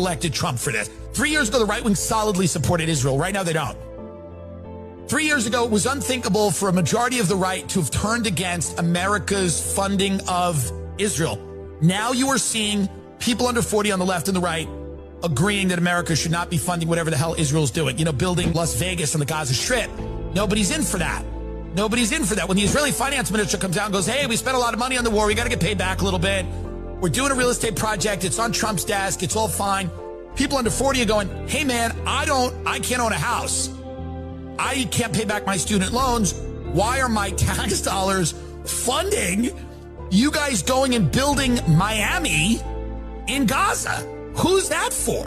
elected Trump for this. 3 years ago, the right wing solidly supported Israel. Right now, they don't. 3 years ago, it was unthinkable for a majority of the right to have turned against America's funding of Israel. Now you are seeing people under 40 on the left and the right agreeing that America should not be funding whatever the hell Israel's doing. Building Las Vegas and the Gaza Strip. Nobody's in for that. Nobody's in for that. When the Israeli finance minister comes out and goes, hey, we spent a lot of money on the war. We got to get paid back a little bit. We're doing a real estate project. It's on Trump's desk. It's all fine. People under 40 are going, hey, man, I can't own a house. I can't pay back my student loans. Why are my tax dollars funding you guys going and building Miami in Gaza? Who's that for?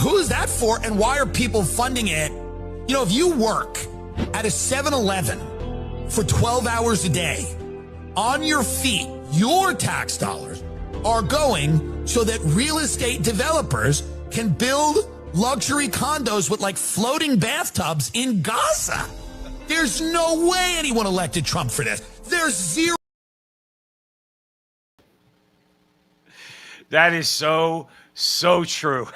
Who's that for? And why are people funding it? If you work at a 7-Eleven for 12 hours a day on your feet, your tax dollars are going so that real estate developers can build luxury condos with floating bathtubs in Gaza. There's no way anyone elected Trump for this. There's zero. That is so true.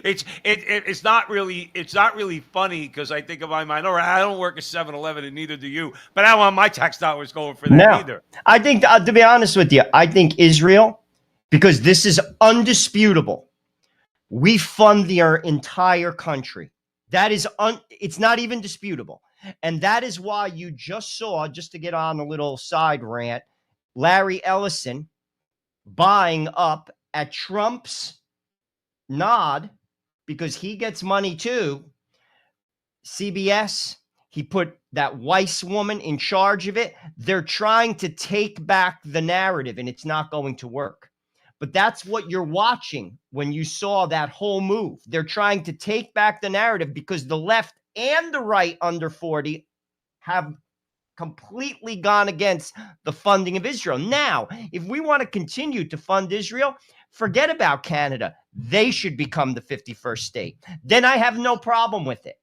It's not really funny because I think of my mind, all right, I don't work at 7-Eleven and neither do you, but I don't want my tax dollars going for that either. I think, to be honest with you, I think Israel, because this is undisputable, we fund their entire country. That is, it's not even disputable. And that is why you just saw, just to get on a little side rant, Larry Ellison buying up at Trump's nod, because he gets money too. CBS, he put that Weiss woman in charge of it. They're trying to take back the narrative, and it's not going to work. But that's what you're watching when you saw that whole move. They're trying to take back the narrative because the left and the right under 40 have completely gone against the funding of Israel. Now, if we want to continue to fund Israel, forget about Canada. They should become the 51st state. Then I have no problem with it.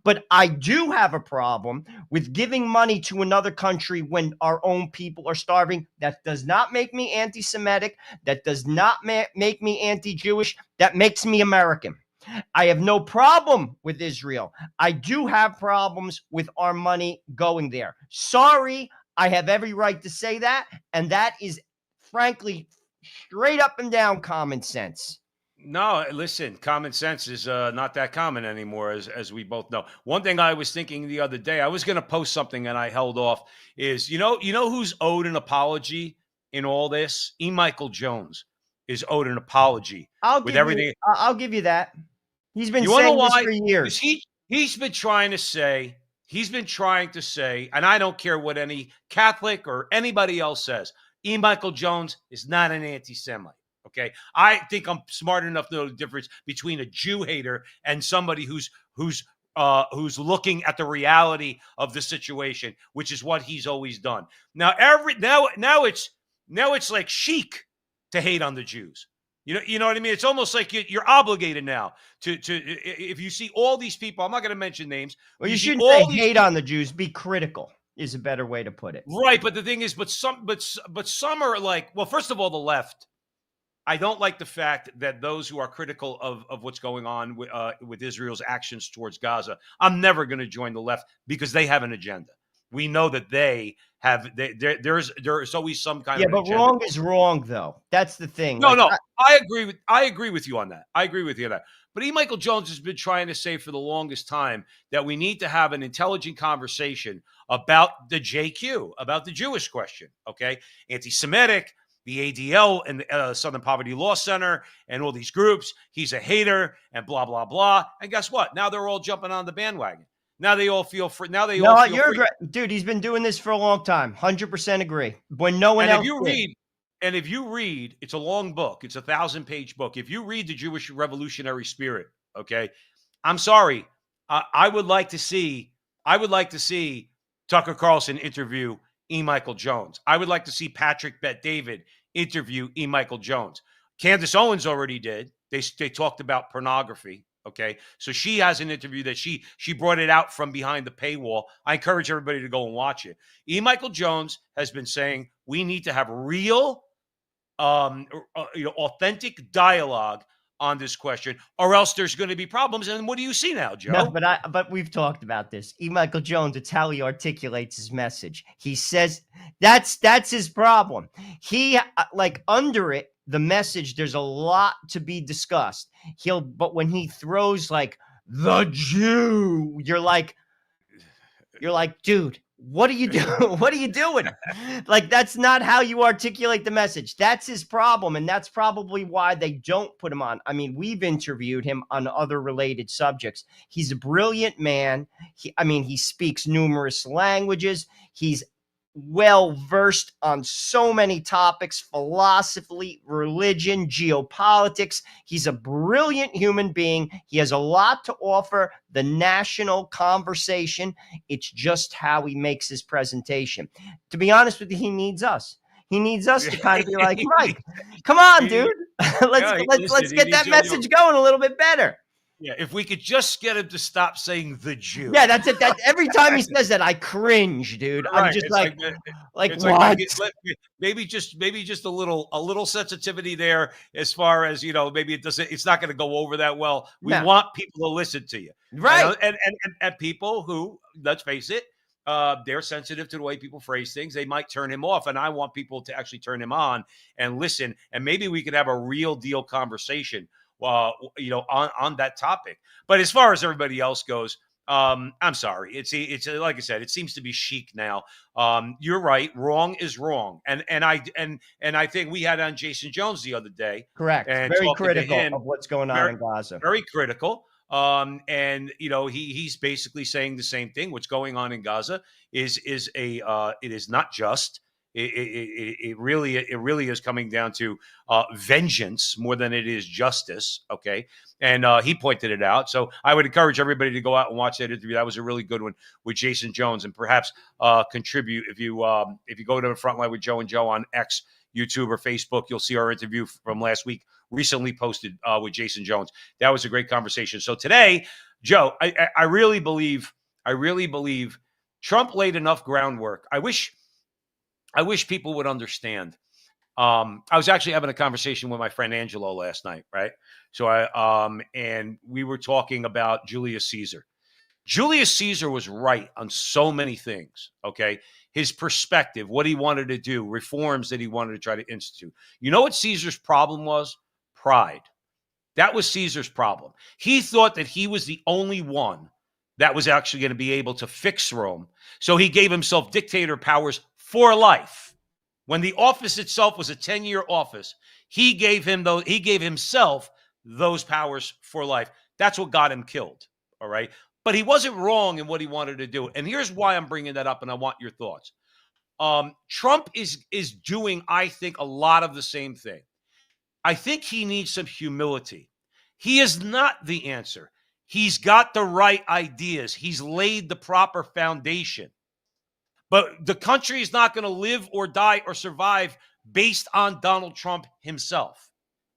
But I do have a problem with giving money to another country when our own people are starving. That does not make me anti-Semitic. That does not make me anti-Jewish. That makes me American. I have no problem with Israel. I do have problems with our money going there. Sorry, I have every right to say that. And that is, frankly, straight up and down common sense. No, listen, common sense is not that common anymore, as we both know. One thing I was thinking the other day, I was going to post something and I held off, is, you know who's owed an apology in all this? E. Michael Jones is owed an apology with everything. I'll give you that. He's been saying this for years. He's been trying to say, and I don't care what any Catholic or anybody else says, E. Michael Jones is not an anti-Semite. Okay, I think I'm smart enough to know the difference between a Jew hater and somebody who's looking at the reality of the situation, which is what he's always done. Now it's like chic to hate on the Jews. You know what I mean? It's almost like you're obligated now to if you see all these people. I'm not going to mention names. Well, you shouldn't say hate on the Jews. Be critical is a better way to put it. Right, but the thing is, but some are like, well, first of all, the left. I don't like the fact that those who are critical of what's going on with Israel's actions towards Gaza, I'm never going to join the left because they have an agenda. We know that they have. There's always some kind of agenda. Yeah, but wrong is wrong, though. That's the thing. No, I agree with you on that. But E. Michael Jones has been trying to say for the longest time that we need to have an intelligent conversation about the JQ, about the Jewish question. Okay, anti-Semitic. The ADL and the Southern Poverty Law Center and all these groups. He's a hater and blah, blah, blah. And guess what? Now they're all jumping on the bandwagon. Now they all feel free. Dude, he's been doing this for a long time. 100% agree. When no one else did. If you read, it's a long book. It's a 1,000-page book. If you read The Jewish Revolutionary Spirit, okay, I'm sorry. I would like to see Tucker Carlson interview E. Michael Jones. I would like to see Patrick Bet-David interview E. Michael Jones. Candace Owens already did. They talked about pornography. Okay, so she has an interview that she brought it out from behind the paywall. I encourage everybody to go and watch it. E. Michael Jones has been saying we need to have real authentic dialogue on this question, or else there's going to be problems. And what do you see now, Joe? No, but we've talked about this. E. Michael Jones, it's how he articulates his message. He says that's his problem. He like under it, the message, there's a lot to be discussed. But when he throws like the Jew, you're like, dude, what are you doing? What are you doing? Like, that's not how you articulate the message. That's his problem. And that's probably why they don't put him on. I mean, we've interviewed him on other related subjects. He's a brilliant man. He speaks numerous languages. He's well versed on so many topics: philosophy, religion, geopolitics. He's a brilliant human being. He has a lot to offer the national conversation. It's just how he makes his presentation. To be honest with you, he needs us. He needs us to kind of be like, Mike, come on, dude. Let's get that message going a little bit better. Yeah, if we could just get him to stop saying the Jew. Yeah, that's it. Every time he says that, I cringe, dude. Right. I'm just it's what? Maybe just a little sensitivity there, as far as maybe it's not going to go over that well. We want people to listen to you, right? And people who, let's face it, they're sensitive to the way people phrase things. They might turn him off, and I want people to actually turn him on and listen. And maybe we could have a real deal conversation on that topic. But as far as everybody else goes, I'm sorry. It's like I said, it seems to be chic now. You're right. Wrong is wrong. And I think we had on Jason Jones the other day. Correct. And very critical of what's going on in Gaza. Very critical. And he's basically saying the same thing. What's going on in Gaza is it is not just. It really is coming down to vengeance more than it is justice. Okay. And he pointed it out. So I would encourage everybody to go out and watch that interview. That was a really good one with Jason Jones, and perhaps contribute if you go to the Frontline with Joe and Joe on X, YouTube, or Facebook. You'll see our interview from last week recently posted with Jason Jones. That was a great conversation. So today, Joe, I really believe Trump laid enough groundwork. I wish people would understand. I was actually having a conversation with my friend Angelo last night, right? So and we were talking about Julius Caesar. Julius Caesar was right on so many things, okay? His perspective, what he wanted to do, reforms that he wanted to try to institute. You know what Caesar's problem was? Pride. That was Caesar's problem. He thought that he was the only one that was actually going to be able to fix Rome. So he gave himself dictator powers for life. When the office itself was a 10-year office, he gave himself those powers for life. That's what got him killed. All right. But he wasn't wrong in what he wanted to do. And here's why I'm bringing that up, and I want your thoughts. Trump is doing, I think, a lot of the same thing. I think he needs some humility. He is not the answer. He's got the right ideas. He's laid the proper foundation. But the country is not going to live or die or survive based on Donald Trump himself.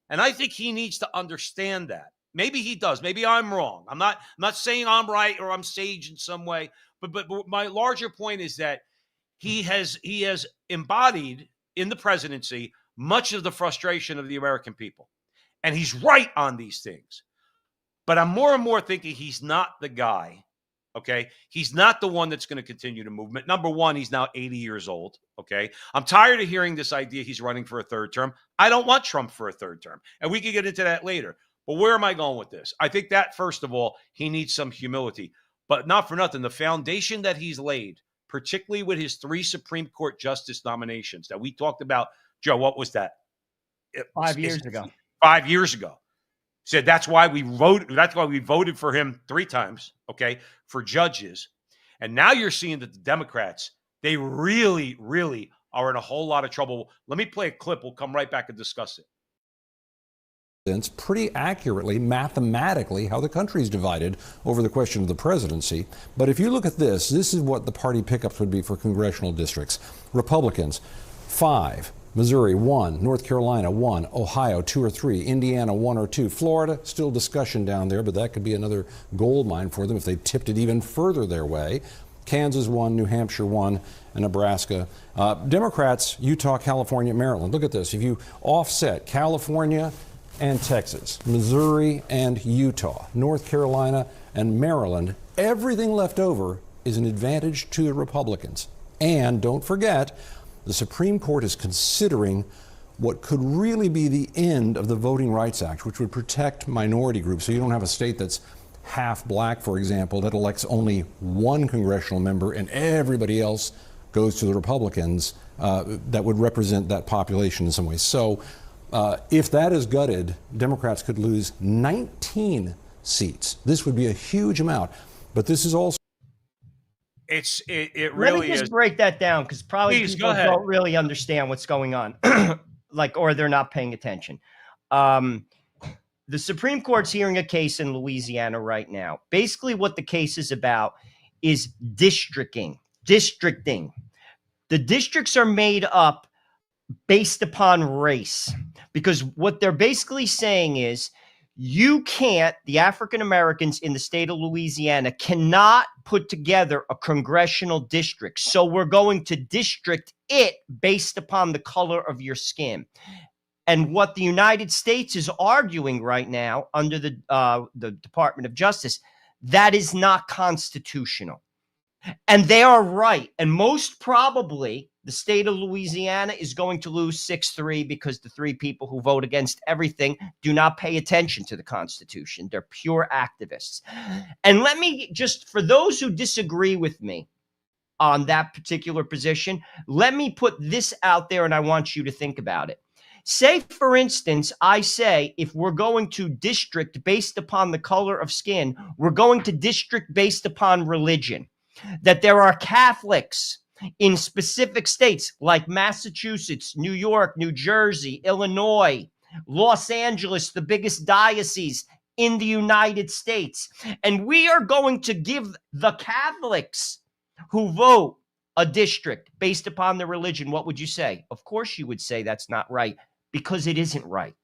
And I think he needs to understand that. Maybe he does. Maybe I'm wrong. I'm not saying I'm right or I'm sage in some way. But my larger point is that he has embodied in the presidency much of the frustration of the American people. And he's right on these things. But I'm more and more thinking he's not the guy. Okay. He's not the one that's going to continue the movement. Number one, he's now 80 years old. Okay. I'm tired of hearing this idea he's running for a third term. I don't want Trump for a third term. And we can get into that later. But where am I going with this? I think that, first of all, he needs some humility. But not for nothing, the foundation that he's laid, particularly with his 3 Supreme Court justice nominations that we talked about. Joe, what was that? 5 years ago. 5 years ago. Said that's why we voted for him 3 times, okay, for judges. And now you're seeing that the Democrats, they really, really are in a whole lot of trouble. Let me play a clip. We'll come right back and discuss it. Pretty accurately, mathematically, how the country's divided over the question of the presidency. But if you look at this is what the party pickups would be for congressional districts. Republicans, 5. Missouri, 1. North Carolina, 1. Ohio, 2 or 3. Indiana, 1 or 2. Florida, still discussion down there, but that could be another gold mine for them if they tipped it even further their way. Kansas won, New Hampshire won, and Nebraska. Democrats, Utah, California, Maryland. Look at this. If you offset California and Texas, Missouri and Utah, North Carolina and Maryland, everything left over is an advantage to the Republicans. And don't forget, the Supreme Court is considering what could really be the end of the Voting Rights Act, which would protect minority groups. So you don't have a state that's half black, for example, that elects only one congressional member and everybody else goes to the Republicans that would represent that population in some ways. So if that is gutted, Democrats could lose 19 seats. This would be a huge amount. But this is also it really Let me just is. break that down, because probably Please, people go ahead. don't really understand what's going on, or they're not paying attention. The Supreme Court's hearing a case in Louisiana right now. Basically, what the case is about is districting. The districts are made up based upon race, because what they're basically saying is you can't, the African Americans in the state of Louisiana cannot put together a congressional district. So we're going to district it based upon the color of your skin. And what the United States is arguing right now under the Department of Justice, that is not constitutional. And they are right. And most probably the state of Louisiana is going to lose 6-3 because the three people who vote against everything do not pay attention to the Constitution. They're pure activists. And let me just, for those who disagree with me on that particular position, let me put this out there, and I want you to think about it. Say, for instance, I say if we're going to district based upon the color of skin, we're going to district based upon religion. That there are Catholics in specific states like Massachusetts, New York, New Jersey, Illinois, Los Angeles, the biggest diocese in the United States. And we are going to give the Catholics who vote a district based upon their religion. What would you say? Of course you would say that's not right, because it isn't right.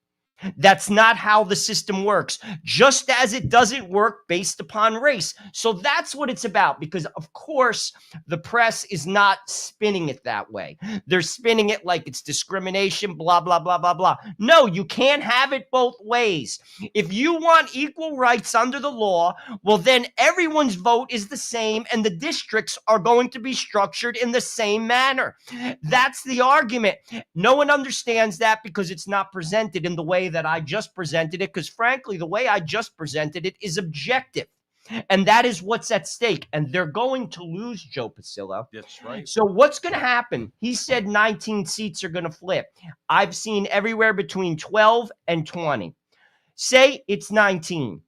That's not how the system works, just as it doesn't work based upon race. So that's what it's about, because, of course, the press is not spinning it that way. They're spinning it like it's discrimination, blah, blah, blah, blah, blah. No, you can't have it both ways. If you want equal rights under the law, well, then everyone's vote is the same, and the districts are going to be structured in the same manner. That's the argument. No one understands that because it's not presented in the way that I just presented it, because frankly, the way I just presented it is objective. And that is what's at stake. And they're going to lose, Joe Pasillo. That's right. So what's going to happen? He said 19 seats are going to flip. I've seen everywhere between 12 and 20. Say it's 19.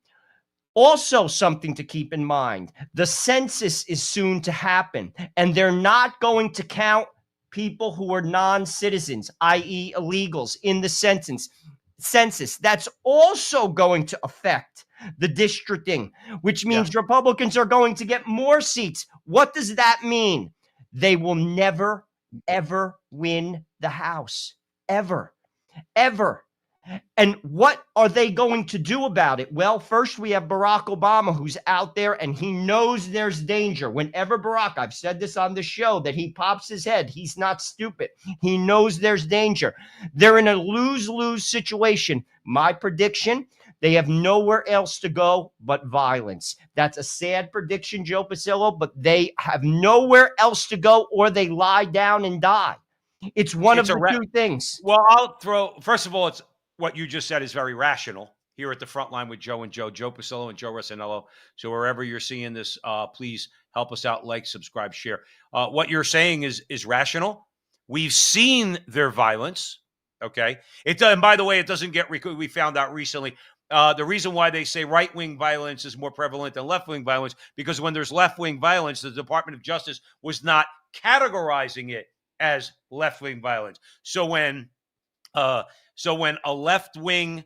Also, something to keep in mind, the census is soon to happen, and they're not going to count people who are non-citizens, i.e. illegals, in the census. That's also going to affect the districting, which means Republicans are going to get more seats. What does that mean? They will never, ever win the House. Ever. And what are they going to do about it? Well, first we have Barack Obama, who's out there, and he knows there's danger. Whenever Barack, I've said this on the show, that he pops his head, he's not stupid. He knows there's danger. They're in a lose-lose situation. My prediction, they have nowhere else to go but violence. That's a sad prediction, Joe Pasillo, but they have nowhere else to go, or they lie down and die. It's one of the two things. Well, first of all, it's what you just said is very rational here at the front line with Joe Pasillo and Joe Rossinello. So wherever you're seeing this, please help us out, like, subscribe, share. What you're saying is rational. We've seen their violence. Okay. And by the way, it doesn't get, we found out recently, the reason why they say right-wing violence is more prevalent than left-wing violence, because when there's left-wing violence, the Department of Justice was not categorizing it as left-wing violence. So when a left-wing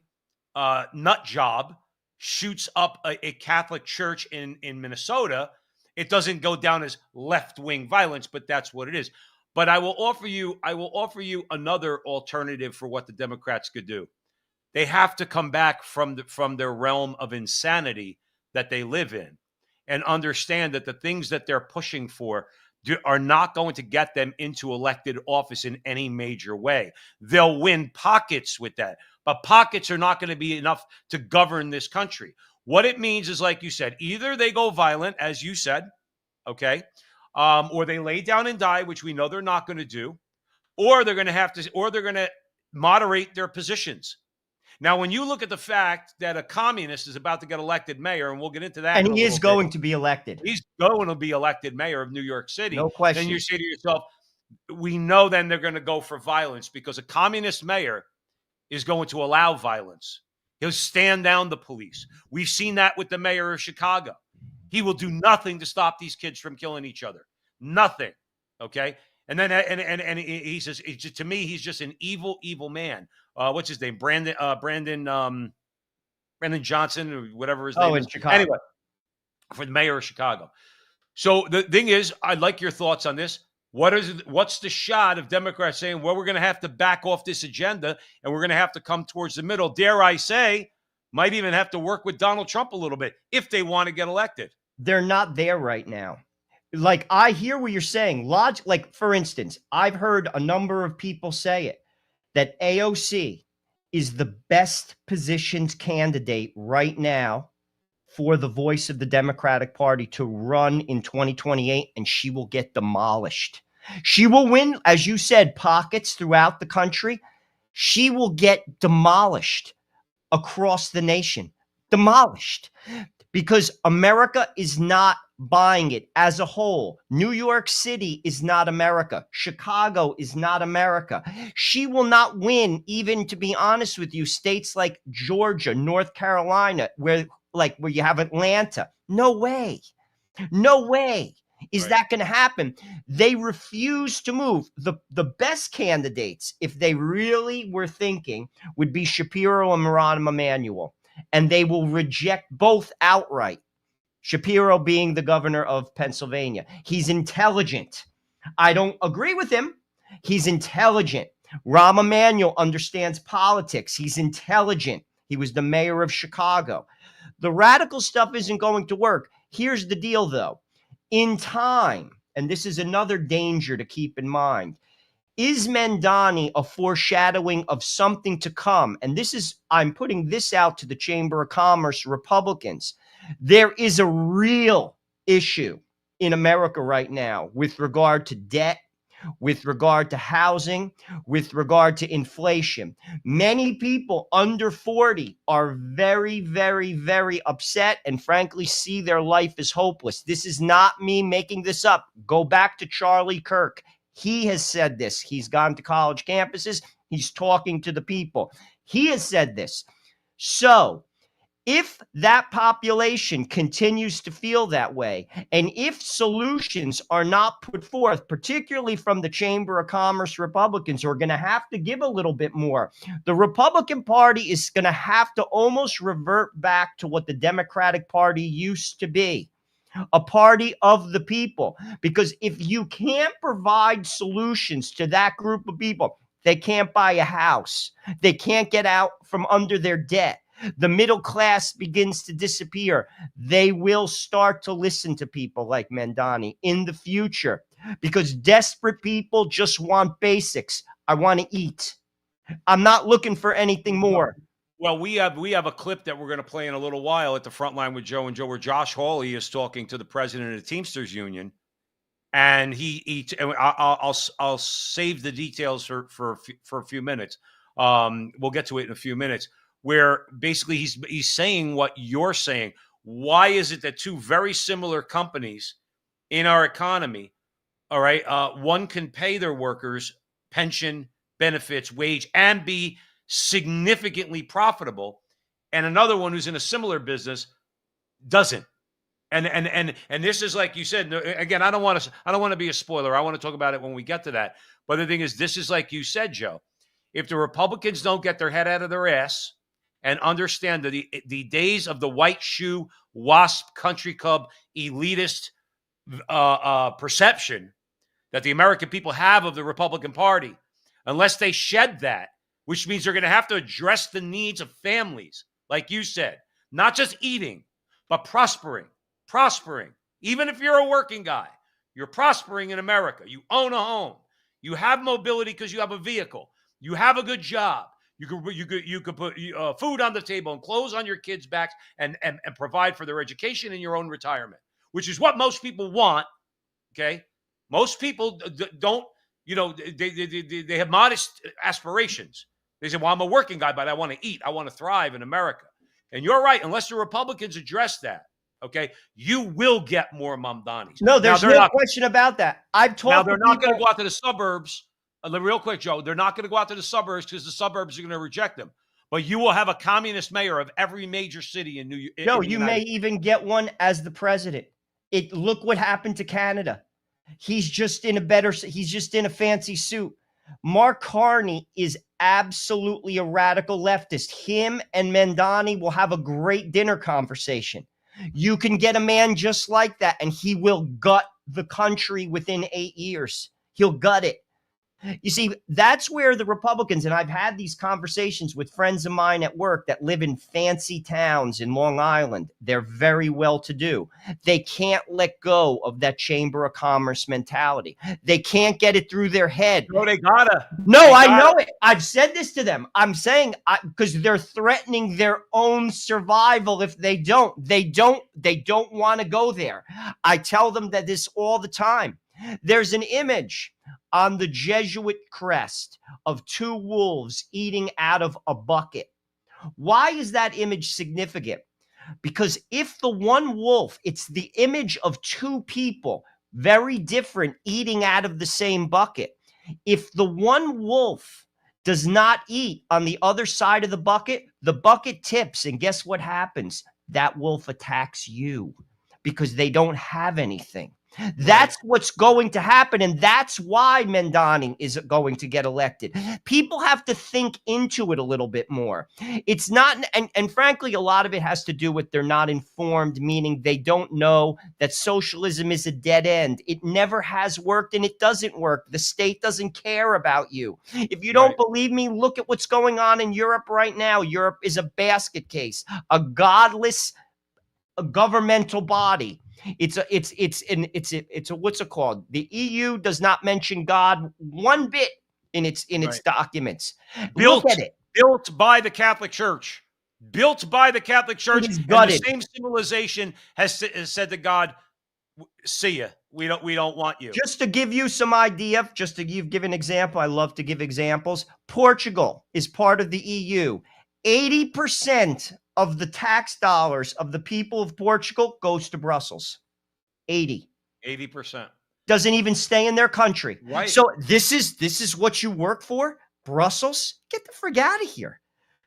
nut job shoots up a Catholic church in Minnesota, it doesn't go down as left-wing violence, but that's what it is. But I will offer you another alternative for what the Democrats could do. They have to come back from their realm of insanity that they live in. and understand that the things that they're pushing for are not going to get them into elected office in any major way. They'll win pockets with that, but pockets are not going to be enough to govern this country. What it means is, like you said, either they go violent, as you said, okay, or they lay down and die, which we know they're not going to do, or they're going to moderate their positions. Now, when you look at the fact that a communist is about to get elected mayor, and we'll get into that, and he is going to be elected. He's going to be elected mayor of New York City. No question. Then you say to yourself, we know then they're going to go for violence, because a communist mayor is going to allow violence. He'll stand down the police. We've seen that with the mayor of Chicago. He will do nothing to stop these kids from killing each other. Nothing. Okay. And then, and he says, to me, he's just an evil, evil man. What's his name? Brandon Johnson, or whatever his name is. In Chicago. Anyway, for the mayor of Chicago. So the thing is, I'd like your thoughts on this. What's the shot of Democrats saying, well, we're going to have to back off this agenda and we're going to have to come towards the middle? Dare I say, might even have to work with Donald Trump a little bit if they want to get elected. They're not there right now. Like, I hear what you're saying. Like, for instance, I've heard a number of people say it, that AOC is the best positioned candidate right now for the voice of the Democratic Party to run in 2028, and she will get demolished. She will win, as you said, pockets throughout the country. She will get demolished across the nation. Demolished. Because America is not buying it as a whole. New York City is not America. Chicago is not America. She will not win, even, to be honest with you, states like Georgia, North Carolina, where you have Atlanta. No way. No way is that going to happen. They refuse to move. The best candidates, if they really were thinking, would be Shapiro and Rahm Emanuel. And they will reject both outright. Shapiro being the governor of Pennsylvania. He's intelligent. I don't agree with him. He's intelligent. Rahm Emanuel understands politics. He's intelligent. He was the mayor of Chicago. The radical stuff isn't going to work. Here's the deal, though. In time, and this is another danger to keep in mind, is Mamdani a foreshadowing of something to come? And this is, I'm putting this out to the Chamber of Commerce Republicans. There is a real issue in America right now with regard to debt, with regard to housing, with regard to inflation. Many people under 40 are very, very, very upset and frankly see their life as hopeless. This is not me making this up. Go back to Charlie Kirk. He has said this. He's gone to college campuses. He's talking to the people. He has said this. So if that population continues to feel that way, and if solutions are not put forth, particularly from the Chamber of Commerce Republicans, who are going to have to give a little bit more, the Republican Party is going to have to almost revert back to what the Democratic Party used to be. A party of the people. Because if you can't provide solutions to that group of people, they can't buy a house. They can't get out from under their debt. The middle class begins to disappear. They will start to listen to people like Mamdani in the future, because desperate people just want basics. I want to eat. I'm not looking for anything more. Well, we have a clip that we're going to play in a little while at the front line with Joe and Joe, where Josh Hawley is talking to the president of the Teamsters Union, and I'll save the details for a few minutes. We'll get to it in a few minutes, where basically he's saying what you're saying. Why is it that two very similar companies in our economy, all right, one can pay their workers pension, benefits, wage, and be significantly profitable, and another one who's in a similar business doesn't? And this is, like you said, again, I don't want to be a spoiler. I want to talk about it when we get to that. But the thing is, this is like you said, Joe. If the Republicans don't get their head out of their ass and understand that the days of the white shoe, WASP, country club, elitist perception that the American people have of the Republican Party, unless they shed that, which means they're going to have to address the needs of families, like you said, not just eating, but prospering prospering. Even if you're a working guy, you're prospering in America. You own a home. You have mobility because you have a vehicle. You have a good job. You could put food on the table and clothes on your kids' backs and provide for their education and your own retirement, which is what most people want. Okay, most people don't. They have modest aspirations. They say, "Well, I'm a working guy, but I want to eat. I want to thrive in America." And you're right. Unless the Republicans address that, okay, you will get more Mamdanis. No, there's no question about that. I've talked. Now they're not going to go out to the suburbs. Real quick, Joe, they're not going to go out to the suburbs because the suburbs are going to reject them. But you will have a communist mayor of every major city in New York. No, you may even get one as the president. Look what happened to Canada. He's just in a fancy suit. Mark Carney is absolutely a radical leftist. Him and Mamdani will have a great dinner conversation. You can get a man just like that, and he will gut the country within 8 years. He'll gut it. You see, that's where the Republicans, and I've had these conversations with friends of mine at work that live in fancy towns in Long Island. They're very well-to-do. They can't let go of that Chamber of Commerce mentality. They can't get it through their head. No, they gotta. I know it. I've said this to them. I'm saying because they're threatening their own survival if they don't. They don't want to go there. I tell them that this all the time. There's an image on the Jesuit crest of two wolves eating out of a bucket. Why is that image significant? Because if the one wolf, it's the image of two people, very different, eating out of the same bucket. If the one wolf does not eat on the other side of the bucket tips, and guess what happens? That wolf attacks you because they don't have anything. That's what's going to happen, and that's why Mamdani is going to get elected. People have to think into it a little bit more. It's not, and frankly, a lot of it has to do with they're not informed, meaning they don't know that socialism is a dead end. It never has worked, and it doesn't work. The state doesn't care about you. If you don't believe me, look at what's going on in Europe right now. Europe is a basket case, a godless governmental body. It's what's it called? The EU does not mention God one bit in its documents. Look at it. Built by the Catholic Church. Built by the Catholic Church. And the same civilization has said to God, "See ya. We don't want you." Just to give you some idea, just to give an example, I love to give examples. Portugal is part of the EU. 80% of the tax dollars of the people of Portugal goes to Brussels. 80%. Doesn't even stay in their country. Right. So this is what you work for? Brussels? Get the frig out of here.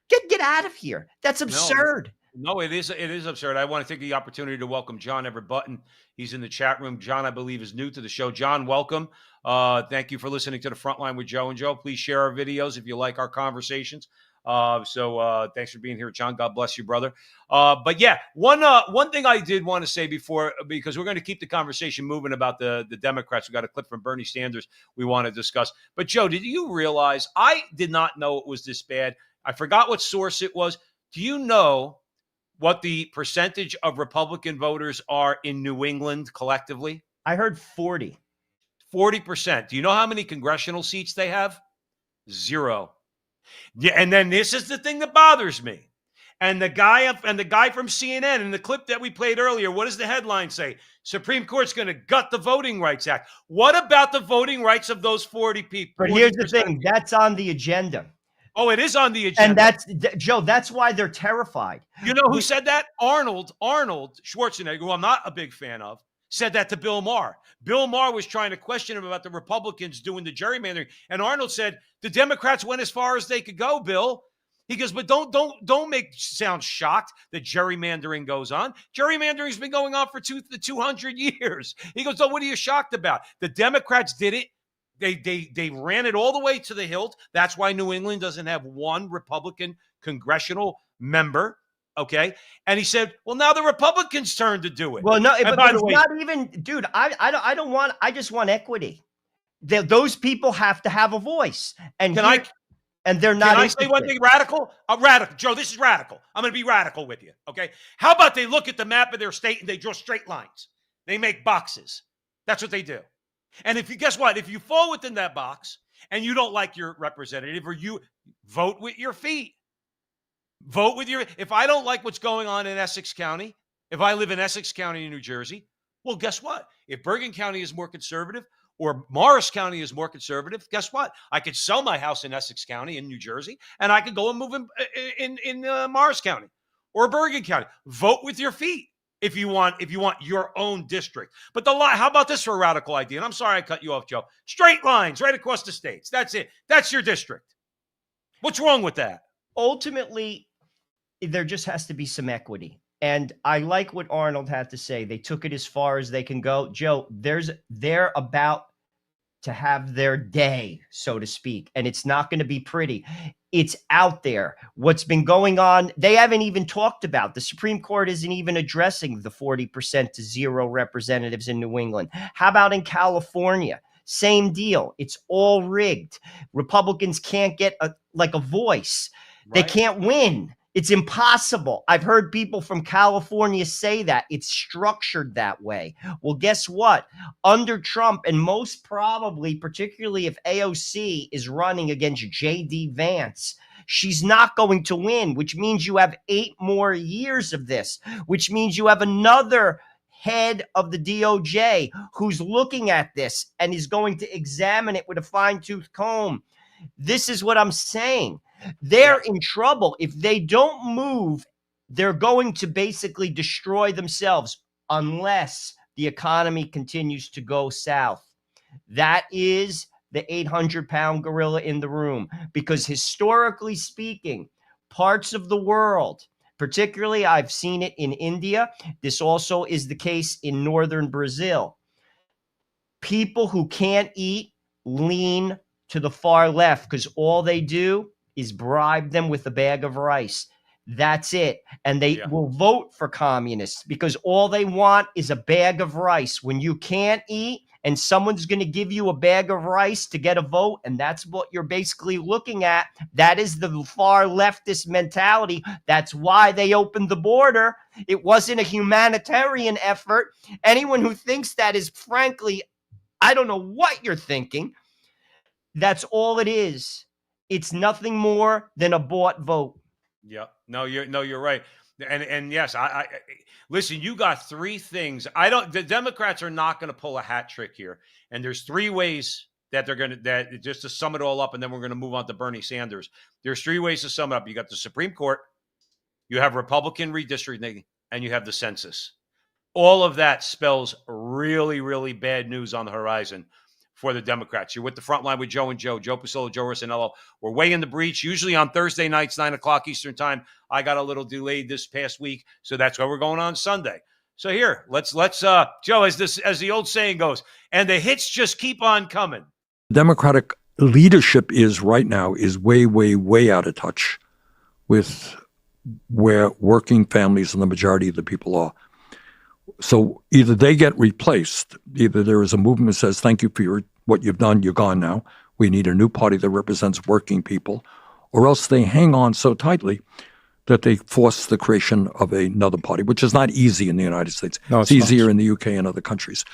Get out of here. That's absurd. No, it is absurd. I want to take the opportunity to welcome John Everett Button. He's in the chat room. John, I believe, is new to the show. John, welcome. Thank you for listening to the Frontline with Joe and Joe. Please share our videos if you like our conversations. So thanks for being here, John. God bless you, brother. But yeah, one thing I did want to say before, because we're going to keep the conversation moving about the Democrats. We got a clip from Bernie Sanders we want to discuss. But Joe, did you realize I did not know it was this bad? I forgot what source it was. Do you know what the percentage of Republican voters are in New England collectively? I heard 40. 40%. Do you know how many congressional seats they have? 0. Yeah, and then this is the thing that bothers me. And the guy from CNN in the clip that we played earlier, what does the headline say? Supreme Court's going to gut the Voting Rights Act. What about the voting rights of those 40 people? But here's the thing, that's on the agenda. Oh, it is on the agenda. And that's, Joe, that's why they're terrified. You know who said that? Arnold Schwarzenegger, who I'm not a big fan of, said that to Bill Maher. Bill Maher was trying to question him about the Republicans doing the gerrymandering. And Arnold said, the Democrats went as far as they could go, Bill. He goes, but don't sound shocked that gerrymandering goes on. Gerrymandering's been going on for 200 years. He goes, so what are you shocked about? The Democrats did it. They ran it all the way to the hilt. That's why New England doesn't have one Republican congressional member. Okay. And he said, well, now the Republicans' turn to do it. Well, no, but it's not even, dude, I just want equity. Those people have to have a voice. And And they're not. Can I say one thing radical? Radical. Joe, this is radical. I'm going to be radical with you, okay? How about they look at the map of their state and they draw straight lines? They make boxes. That's what they do. And guess what? If you fall within that box and you don't like your representative, or you vote with your feet. If I don't like what's going on in Essex County, if I live in Essex County in New Jersey, well, guess what? If Bergen County is more conservative or Morris County is more conservative, guess what? I could sell my house in Essex County in New Jersey, and I could go and move in Morris County or Bergen County. Vote with your feet if you want your own district. But how about this for a radical idea? And I'm sorry I cut you off, Joe. Straight lines right across the states. That's it. That's your district. What's wrong with that? Ultimately, there just has to be some equity. And I like what Arnold had to say. They took it as far as they can go. Joe, they're about to have their day, so to speak, and it's not going to be pretty. It's out there. What's been going on, they haven't even talked about. The Supreme Court isn't even addressing the 40% to 0 representatives in New England. How about in California? Same deal. It's all rigged. Republicans can't get a voice. Right. They can't win. It's impossible. I've heard people from California say that. It's structured that way. Well, guess what? Under Trump, and most probably, particularly if AOC is running against J.D. Vance, she's not going to win, which means you have 8 more years of this, which means you have another head of the DOJ who's looking at this and is going to examine it with a fine-tooth comb. This is what I'm saying. They're in trouble. If they don't move, they're going to basically destroy themselves unless the economy continues to go south. That is the 800-pound gorilla in the room, because historically speaking, parts of the world, particularly I've seen it in India, this also is the case in northern Brazil, people who can't eat lean to the far left because all they do is bribe them with a bag of rice. That's it. And they will vote for communists because all they want is a bag of rice. When you can't eat and someone's going to give you a bag of rice to get a vote, and that's what you're basically looking at, that is the far leftist mentality. That's why they opened the border. It wasn't a humanitarian effort. Anyone who thinks that is, frankly, I don't know what you're thinking. That's all it is. It's nothing more than a bought vote. Yeah. No, you're right. And yes, I listen, you got 3 things. The Democrats are not going to pull a hat trick here. And there's 3 ways that that just to sum it all up. And then we're going to move on to Bernie Sanders. There's 3 ways to sum it up. You got the Supreme Court, you have Republican redistricting, and you have the census. All of that spells really, really bad news on the horizon for the Democrats. You're with the front line with Joe and Joe Pasillo, Joe Rossinello. We're way in the breach, usually on Thursday nights, 9:00 Eastern time. I got a little delayed this past week, so that's why we're going on Sunday. So here, let's Joe, as the old saying goes, and the hits just keep on coming. Democratic leadership is right now way, way, way out of touch with where working families and the majority of the people are. So either they get replaced, either there is a movement that says, thank you for what you've done, you're gone now. We need a new party that represents working people, or else they hang on so tightly that they force the creation of another party, which is not easy in the United States. No, it's easier in the UK and other countries.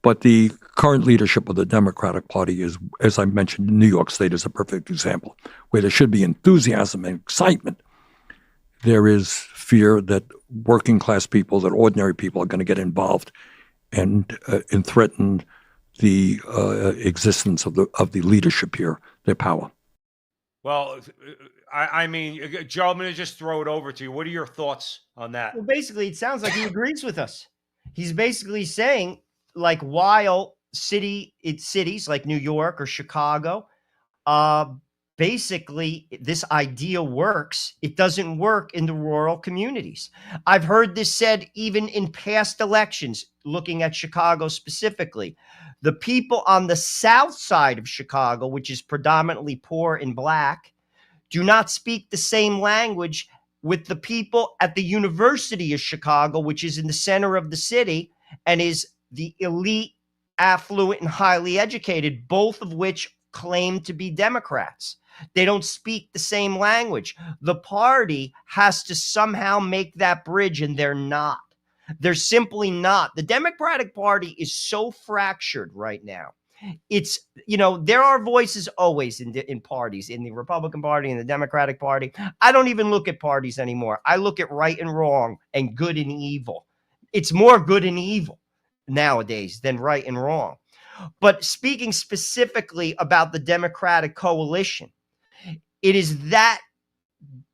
But the current leadership of the Democratic Party is, as I mentioned, New York State is a perfect example, where there should be enthusiasm and excitement. There is fear that working class people, that ordinary people are going to get involved and threaten the existence of the leadership here, their power. Well, I mean, Joe, I'm going to just throw it over to you. What are your thoughts on that? Well, basically, it sounds like he agrees with us. He's basically saying, like, while cities like New York or Chicago, basically, this idea works. It doesn't work in the rural communities. I've heard this said even in past elections, looking at Chicago specifically. The people on the south side of Chicago, which is predominantly poor and black, do not speak the same language with the people at the University of Chicago, which is in the center of the city and is the elite, affluent, and highly educated, both of which claim to be Democrats. They don't speak the same language. The party has to somehow make that bridge, and they're not. They're simply not. The Democratic Party is so fractured right now. It's, there are voices always in parties, in the Republican Party and the Democratic Party. I don't even look at parties anymore. I look at right and wrong and good and evil. It's more good and evil nowadays than right and wrong. But speaking specifically about the Democratic coalition, it is that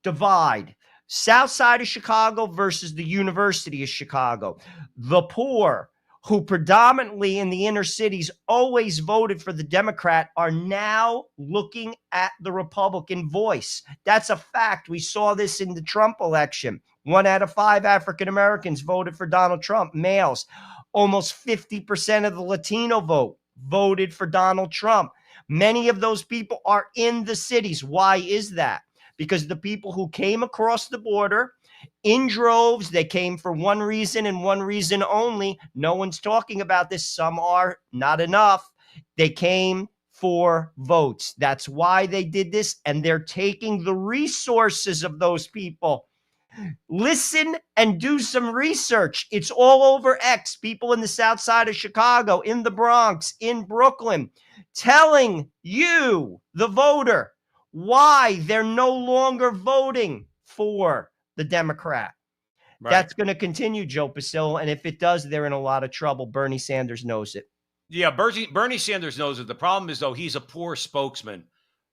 divide. South side of Chicago versus the University of Chicago. The poor, who predominantly in the inner cities always voted for the Democrat, are now looking at the Republican voice. That's a fact. We saw this in the Trump election. 1 out of 5 African Americans voted for Donald Trump, males. Almost 50% of the Latino vote voted for Donald Trump. Many of those people are in the cities. Why is that? Because the people who came across the border in droves, they came for one reason and one reason only. No one's talking about this. Some are, not enough. They came for votes. That's why they did this. And they're taking the resources of those people. Listen and do some research. It's all over X. People in the South Side of Chicago, in the Bronx, in Brooklyn, telling you, the voter, why they're no longer voting for the Democrat. Right. That's going to continue, Joe Pasillo. And if it does, they're in a lot of trouble. Bernie Sanders knows it. Yeah, Bernie Sanders knows it. The problem is, though, he's a poor spokesman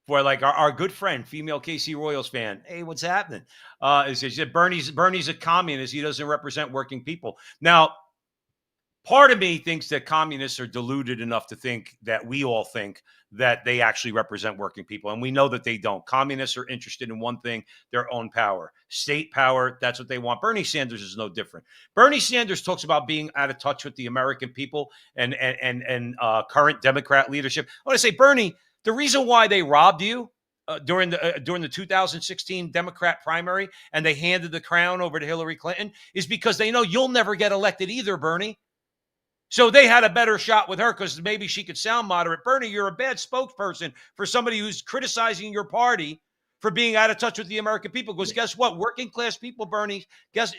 for like our good friend, female KC Royals fan. Hey, what's happening? Is that Bernie's a communist. He doesn't represent working people. Now, part of me thinks that communists are deluded enough to think that we all think that they actually represent working people. And we know that they don't. Communists are interested in one thing, their own power. State power, that's what they want. Bernie Sanders is no different. Bernie Sanders talks about being out of touch with the American people and current Democrat leadership. I want to say, Bernie, the reason why they robbed you during the 2016 Democrat primary and they handed the crown over to Hillary Clinton is because they know you'll never get elected either, Bernie. So they had a better shot with her because maybe she could sound moderate. Bernie, you're a bad spokesperson for somebody who's criticizing your party for being out of touch with the American people. Because guess what? Working class people, Bernie, yes,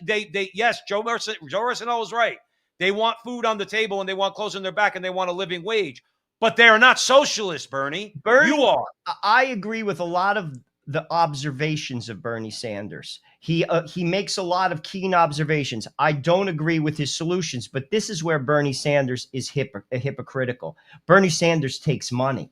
Joe Arsenault was right. They want food on the table and they want clothes on their back and they want a living wage. But they are not socialists, Bernie. You are. I agree with a lot of the observations of Bernie Sanders. He makes a lot of keen observations. I don't agree with his solutions, but this is where Bernie Sanders is hypocritical. Bernie Sanders takes money.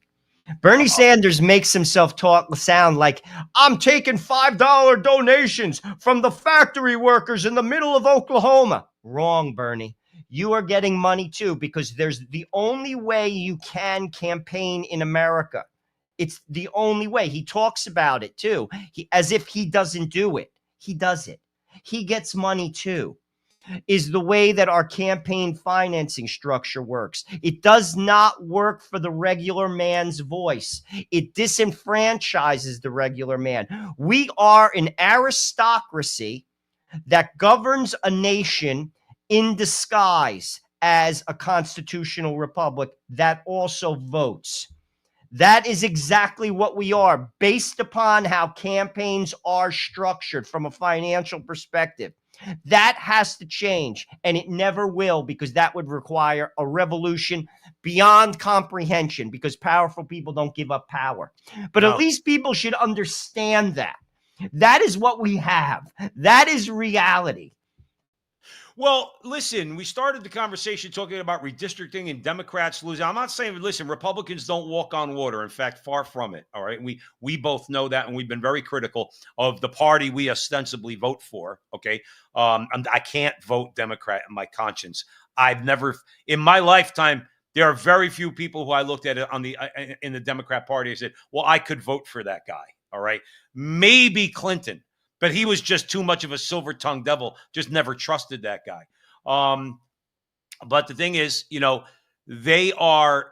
Bernie Sanders makes himself sound like, I'm taking $5 donations from the factory workers in the middle of Oklahoma. Wrong, Bernie. You are getting money too, because there's the only way you can campaign in America. It's the only way. He talks about it too, as if he doesn't do it. He does it. He gets money too, is the way that our campaign financing structure works. It does not work for the regular man's voice. It disenfranchises the regular man. We are an aristocracy that governs a nation in disguise as a constitutional republic that also votes. That is exactly what we are, based upon how campaigns are structured from a financial perspective. That has to change, and it never will, because that would require a revolution beyond comprehension, because powerful people don't give up power. But at least people should understand that. That is what we have. That is reality. Well, listen, we started the conversation talking about redistricting and Democrats losing. I'm not saying, listen, Republicans don't walk on water. In fact, far from it. All right. We both know that, and we've been very critical of the party we ostensibly vote for. Okay. I can't vote Democrat in my conscience. I've never, in my lifetime, there are very few people who I looked at in the Democrat Party and said, well, I could vote for that guy. All right. Maybe Clinton. But he was just too much of a silver-tongued devil. Just never trusted that guy. But the thing is, they are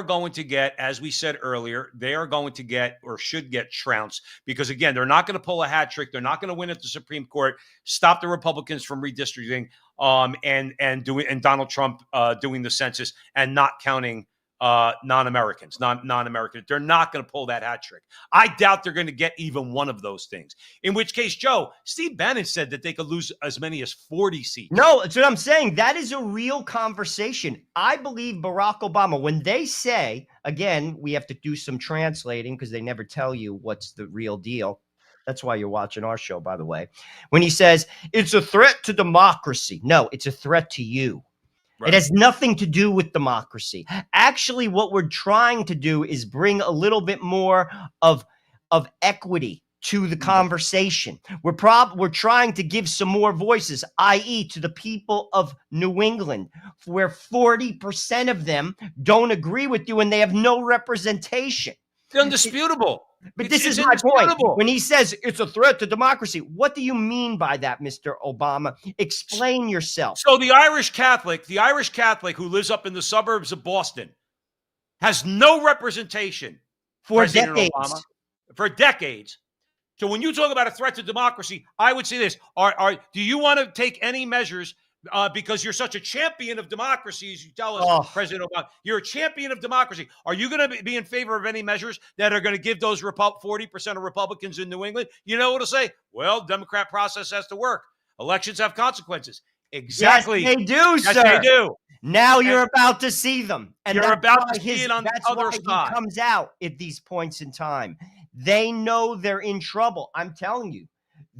going to get, as we said earlier, they are going to get, or should get, trounced, because again, they're not going to pull a hat trick. They're not going to win at the Supreme Court, stop the Republicans from redistricting, and Donald Trump doing the census and not counting non-Americans, non-Americans. They're not going to pull that hat trick. I doubt they're going to get even one of those things. In which case, Joe, Steve Bannon said that they could lose as many as 40 seats. No, that's what I'm saying. That is a real conversation. I believe Barack Obama, when they say, again, we have to do some translating because they never tell you what's the real deal. That's why you're watching our show, by the way. When he says it's a threat to democracy. No, it's a threat to you. Right. It has nothing to do with democracy. Actually, what we're trying to do is bring a little bit more of equity to the conversation. We're trying to give some more voices, i.e. to the people of New England, where 40% of them don't agree with you and they have no representation. It's undisputable. But this is my point. When he says it's a threat to democracy, what do you mean by that, Mr. Obama? Explain yourself. So the Irish Catholic who lives up in the suburbs of Boston has no representation for President decades. Obama, for decades. So when you talk about a threat to democracy, I would say this: do you want to take any measures? Because you're such a champion of democracy, as you tell us, President Obama, you're a champion of democracy. Are you going to be in favor of any measures that are going to give those 40% of Republicans in New England? You know what to say? Well, Democrat process has to work. Elections have consequences. Exactly. Yes, they do, yes, sir. They do. Now you're about to see them. And you're about to see it on the other side. He comes out at these points in time. They know they're in trouble. I'm telling you.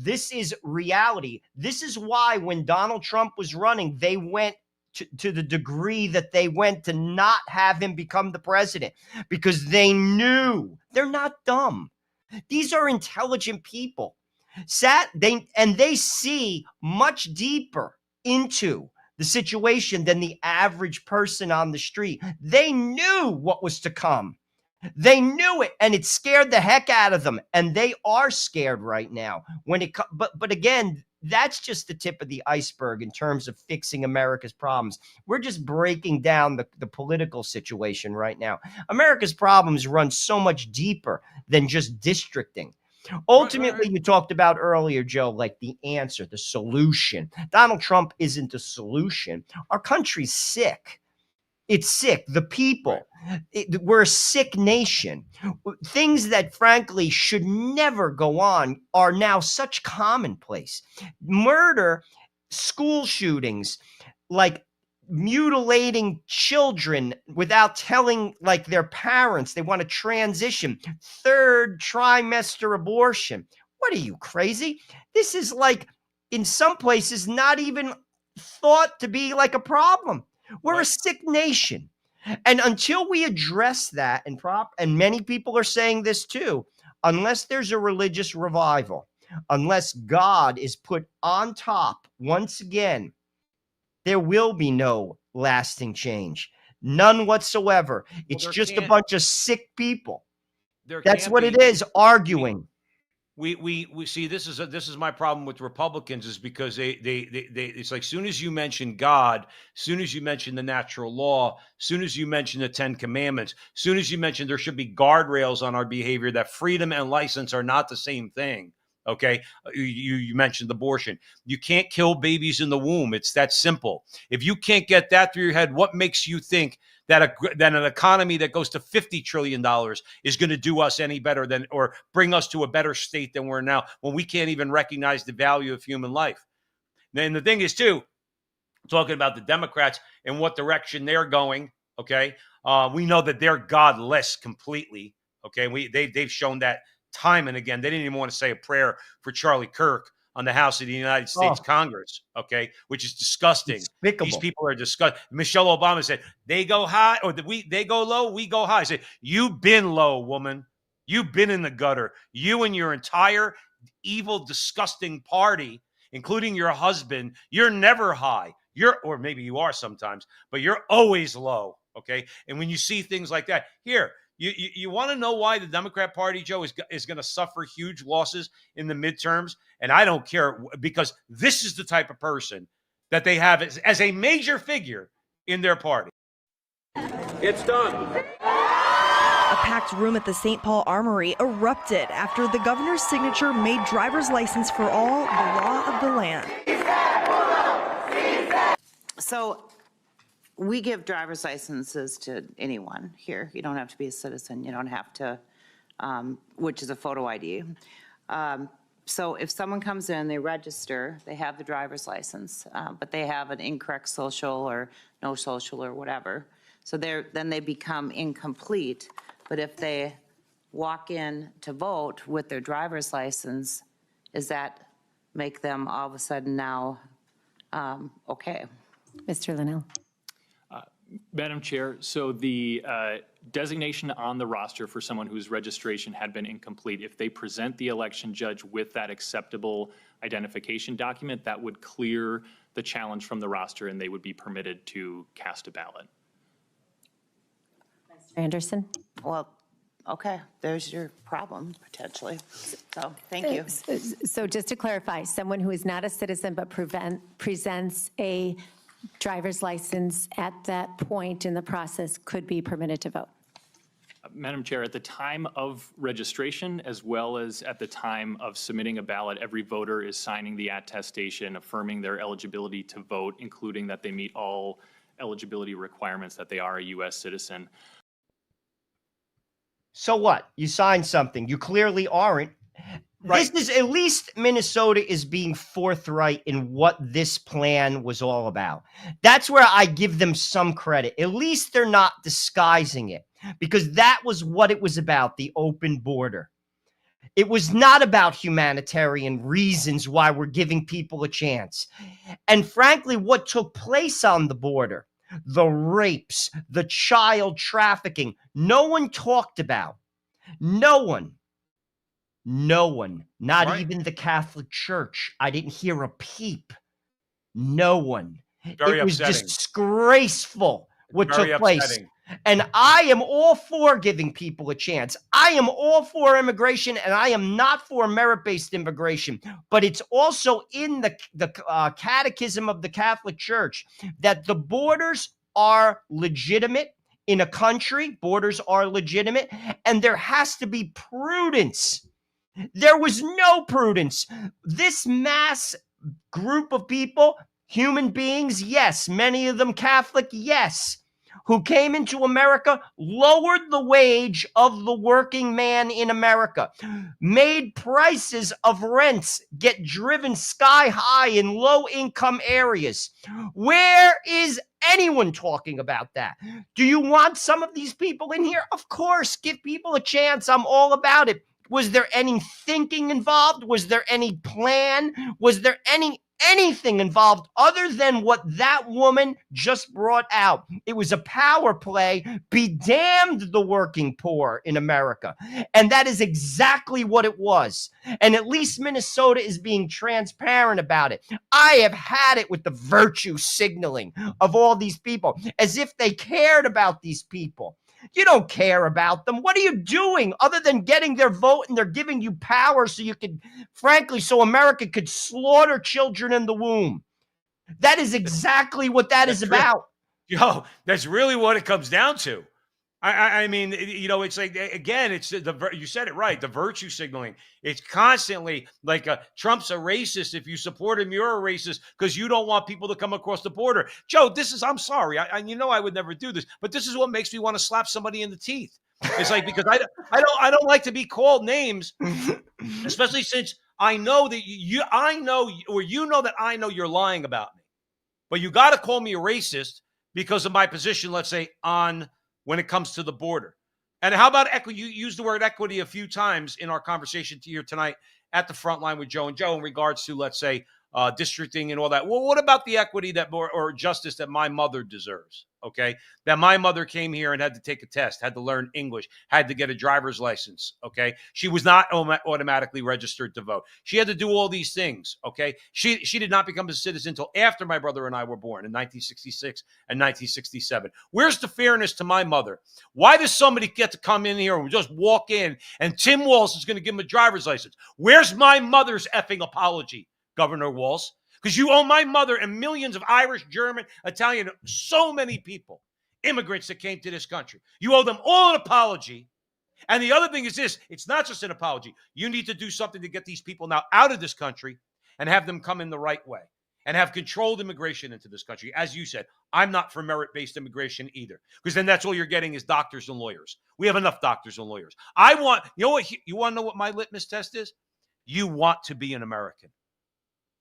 This is reality. This is why when Donald Trump was running, they went to the degree that they went to not have him become the president, because they knew they're not dumb. These are intelligent people. They see much deeper into the situation than the average person on the street. They knew what was to come. They knew it, and it scared the heck out of them, and they are scared right now. But again, that's just the tip of the iceberg in terms of fixing America's problems. We're just breaking down the political situation right now. America's problems run so much deeper than just districting. Ultimately, you talked about earlier, Joe, like the answer, the solution. Donald Trump isn't the solution. Our country's sick. It's sick. The people, we're a sick nation. Things that, frankly, should never go on are now such commonplace. Murder, school shootings, like mutilating children without telling like their parents they want to transition, third trimester abortion. What are you, crazy? This is like, in some places, not even thought to be like a problem. We're a sick nation. And until we address that, and many people are saying this too, unless there's a religious revival, unless God is put on top once again, there will be no lasting change. None whatsoever. It's just a bunch of sick people. That's what it is, arguing. We see, this is my problem with Republicans, is because they it's like, soon as you mention God, soon as you mention the natural law, soon as you mention the 10 Commandments, soon as you mention there should be guardrails on our behavior, that freedom and license are not the same thing. Okay, you mentioned abortion. You can't kill babies in the womb. It's that simple. If you can't get that through your head, what makes you think that an economy that goes to $50 trillion is going to do us any better than, or bring us to a better state than we're now, when we can't even recognize the value of human life? Then the thing is, too, talking about the Democrats and what direction they're going. Okay, we know that they're godless completely. Okay, they've shown that time and again. They didn't even want to say a prayer for Charlie Kirk on the House of the United States Congress, okay, which is disgusting. Despicable. These people are disgusting. Michelle Obama said, they go high, or they go low, we go high. I said, you've been low, woman. You've been in the gutter. You and your entire evil, disgusting party, including your husband, you're never high. Or maybe you are sometimes, but you're always low, okay? And when you see things like that, here, you want to know why the Democrat Party, Joe, is going to suffer huge losses in the midterms? And I don't care, because this is the type of person that they have as a major figure in their party. It's done. A packed room at the St. Paul Armory erupted after the governor's signature made driver's license for all the law of the land. So we give driver's licenses to anyone here. You don't have to be a citizen. You don't have to, which is a photo ID. So if someone comes in, they register, they have the driver's license, but they have an incorrect social or no social or whatever. So then they become incomplete. But if they walk in to vote with their driver's license, does that make them all of a sudden now okay? Mr. Linnell. Madam Chair, so the designation on the roster for someone whose registration had been incomplete, if they present the election judge with that acceptable identification document, that would clear the challenge from the roster and they would be permitted to cast a ballot. Mr. Anderson. Well, okay, there's your problem potentially. So thank you. So just to clarify, someone who is not a citizen but presents a driver's license at that point in the process could be permitted to vote. Madam Chair, at the time of registration, as well as at the time of submitting a ballot, every voter is signing the attestation affirming their eligibility to vote, including that they meet all eligibility requirements, that they are a U.S. citizen. So what? You signed something. You clearly aren't. Right. This is, at least Minnesota is being forthright in what this plan was all about. That's where I give them some credit. At least they're not disguising it, because that was what it was about, the open border. It was not about humanitarian reasons why we're giving people a chance. And frankly, what took place on the border, the rapes, the child trafficking, no one talked about. No one. No one, not Right. even the Catholic Church. I didn't hear a peep. No one. Very It was upsetting. disgraceful what Very took place. upsetting. And I am all for giving people a chance. I am all for immigration, and I am not for merit-based immigration. But it's also in the catechism of the Catholic Church that the borders are legitimate in a country. Borders are legitimate, and there has to be prudence. There was no prudence. This mass group of people, human beings, yes, many of them Catholic, yes, who came into America, lowered the wage of the working man in America, made prices of rents get driven sky high in low-income areas. Where is anyone talking about that? Do you want some of these people in here? Of course, give people a chance. I'm all about it. Was there any thinking involved? Was there any plan? Was there anything involved other than what that woman just brought out? It was a power play. Be damned the working poor in America. And that is exactly what it was. And at least Minnesota is being transparent about it. I have had it with the virtue signaling of all these people, as if they cared about these people. You don't care about them. What are you doing other than getting their vote, and they're giving you power so you could, frankly, so America could slaughter children in the womb? That is exactly what that is about. Yo, that's really what it comes down to. I mean, it's like, again, it's you said it right, the virtue signaling. It's constantly like Trump's a racist. If you support him, you're a racist because you don't want people to come across the border. Joe, I'm sorry. I would never do this, but this is what makes me want to slap somebody in the teeth. It's like, because I don't like to be called names, especially since I know that I know that I know you're lying about me, but you got to call me a racist because of my position, let's say, on when it comes to the border. And how about equity? You used the word equity a few times in our conversation here tonight at the front line with Joe and Joe in regards to, let's say, districting and all that. Well, what about the equity that or justice that my mother deserves? Okay, that my mother came here and had to take a test, had to learn English, had to get a driver's license. Okay, she was not automatically registered to vote. She had to do all these things. Okay, she did not become a citizen until after my brother and I were born in 1966 and 1967. Where's the fairness to my mother? Why does somebody get to come in here and just walk in and Tim Walz is going to give him a driver's license? Where's my mother's effing apology, Governor Walz? Because you owe my mother and millions of Irish, German, Italian, so many people, immigrants that came to this country. You owe them all an apology. And the other thing is this, it's not just an apology. You need to do something to get these people now out of this country and have them come in the right way. and have controlled immigration into this country. As you said, I'm not for merit-based immigration either, because then that's all you're getting is doctors and lawyers. We have enough doctors and lawyers. You know what? You want to know what my litmus test is? You want to be an American,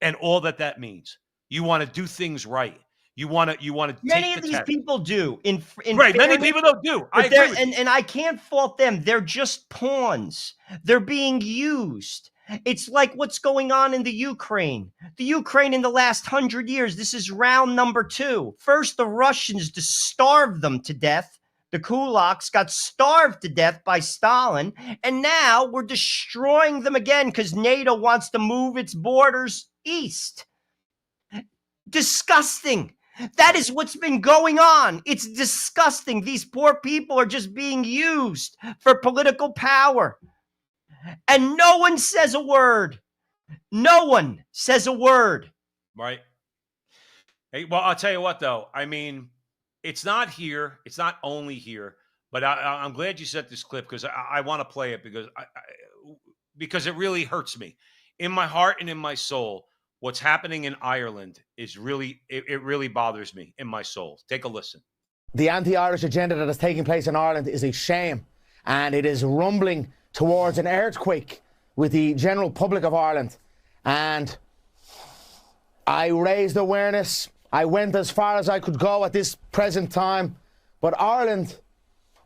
and all that means. You want to do things right. You want to. Many of these people do. In right, fairness, many people don't do. I agree with you. And I can't fault them. They're just pawns. They're being used. It's like what's going on in the Ukraine. The Ukraine in the last 100 years, this is round number 2. First, the Russians just starved them to death. The kulaks got starved to death by Stalin. And now we're destroying them again because NATO wants to move its borders east. Disgusting. That is what's been going on. It's disgusting. These poor people are just being used for political power. And no one says a word. No one says a word. Right. Hey, well, I'll tell you what, though. I mean, it's not here. It's not only here. But I'm glad you sent this clip because I want to play it because it really hurts me. In my heart and in my soul, what's happening in Ireland is really, it really bothers me in my soul. Take a listen. The anti-Irish agenda that is taking place in Ireland is a shame, and it is rumbling towards an earthquake with the general public of Ireland. And I raised awareness. I went as far as I could go at this present time. But Ireland,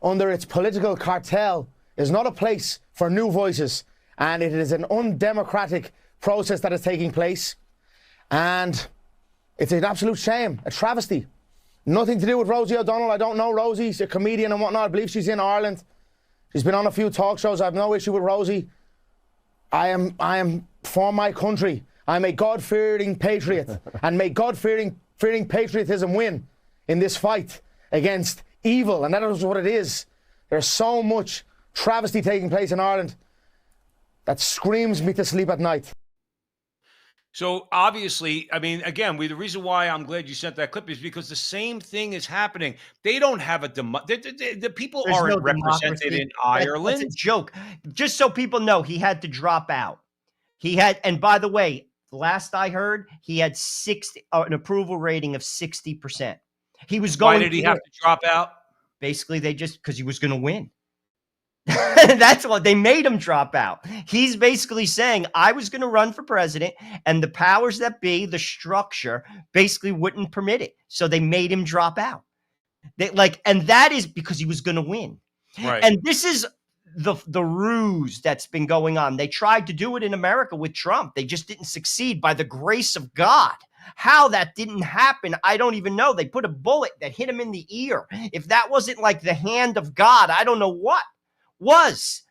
under its political cartel, is not a place for new voices. And it is an undemocratic process that is taking place. And it's an absolute shame, a travesty. Nothing to do with Rosie O'Donnell. I don't know Rosie. She's a comedian and whatnot. I believe she's in Ireland. She's been on a few talk shows. I have no issue with Rosie. I am for my country. I'm a God-fearing patriot. And may God-fearing patriotism win in this fight against evil. And that is what it is. There's so much travesty taking place in Ireland that screams me to sleep at night. So obviously, I mean, again, the reason why I'm glad you sent that clip is because the same thing is happening. They don't have the people There's aren't no represented democracy. in Ireland. That's a joke. Just so people know, he had to drop out. And by the way, last I heard, he had an approval rating of 60%. He was going. Why did he have to drop out? Basically, because he was going to win. That's what they made him drop out. He's basically saying, I was going to run for president, and the powers that be, the structure, basically wouldn't permit it. So they made him drop out. And that is because he was going to win. Right. And this is the ruse that's been going on. They tried to do it in America with Trump. They just didn't succeed by the grace of God. How that didn't happen, I don't even know. They put a bullet that hit him in the ear. If that wasn't like the hand of God, I don't know what was.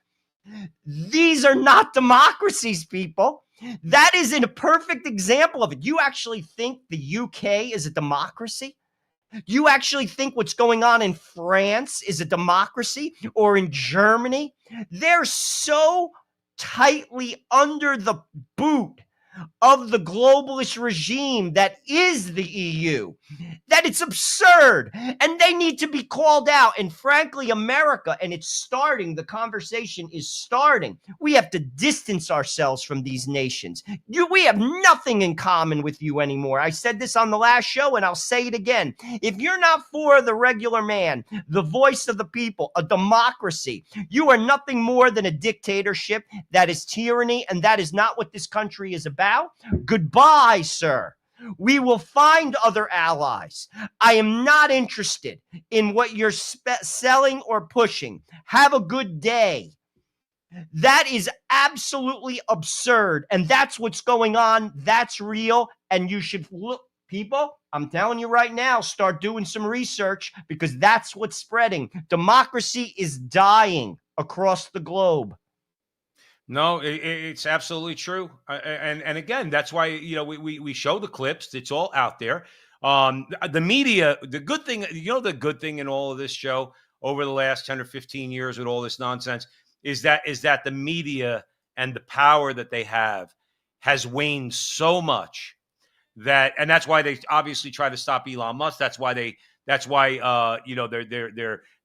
These are not democracies, people. That is a perfect example of it. You actually think the UK is a democracy? You actually think what's going on in France is a democracy, or in Germany? They're so tightly under the boot of the globalist regime that is the EU, that it's absurd, and they need to be called out. And frankly, America, and it's starting, the conversation is starting. We have to distance ourselves from these nations. We have nothing in common with you anymore. I said this on the last show, and I'll say it again. If you're not for the regular man, the voice of the people, a democracy, you are nothing more than a dictatorship. That is tyranny, and that is not what this country is about. Goodbye, sir. We will find other allies. I am not interested in what you're selling or pushing. Have a good day. That is absolutely absurd. And that's what's going on. That's real. And you should look, people, I'm telling you right now, start doing some research, because that's what's spreading. Democracy is dying across the globe. No, it's absolutely true. And again, that's why, we show the clips. It's all out there. The media, the good thing in all of this, Joe, over the last 10 or 15 years with all this nonsense is that the media and the power that they have has waned so much and that's why they obviously try to stop Elon Musk. That's why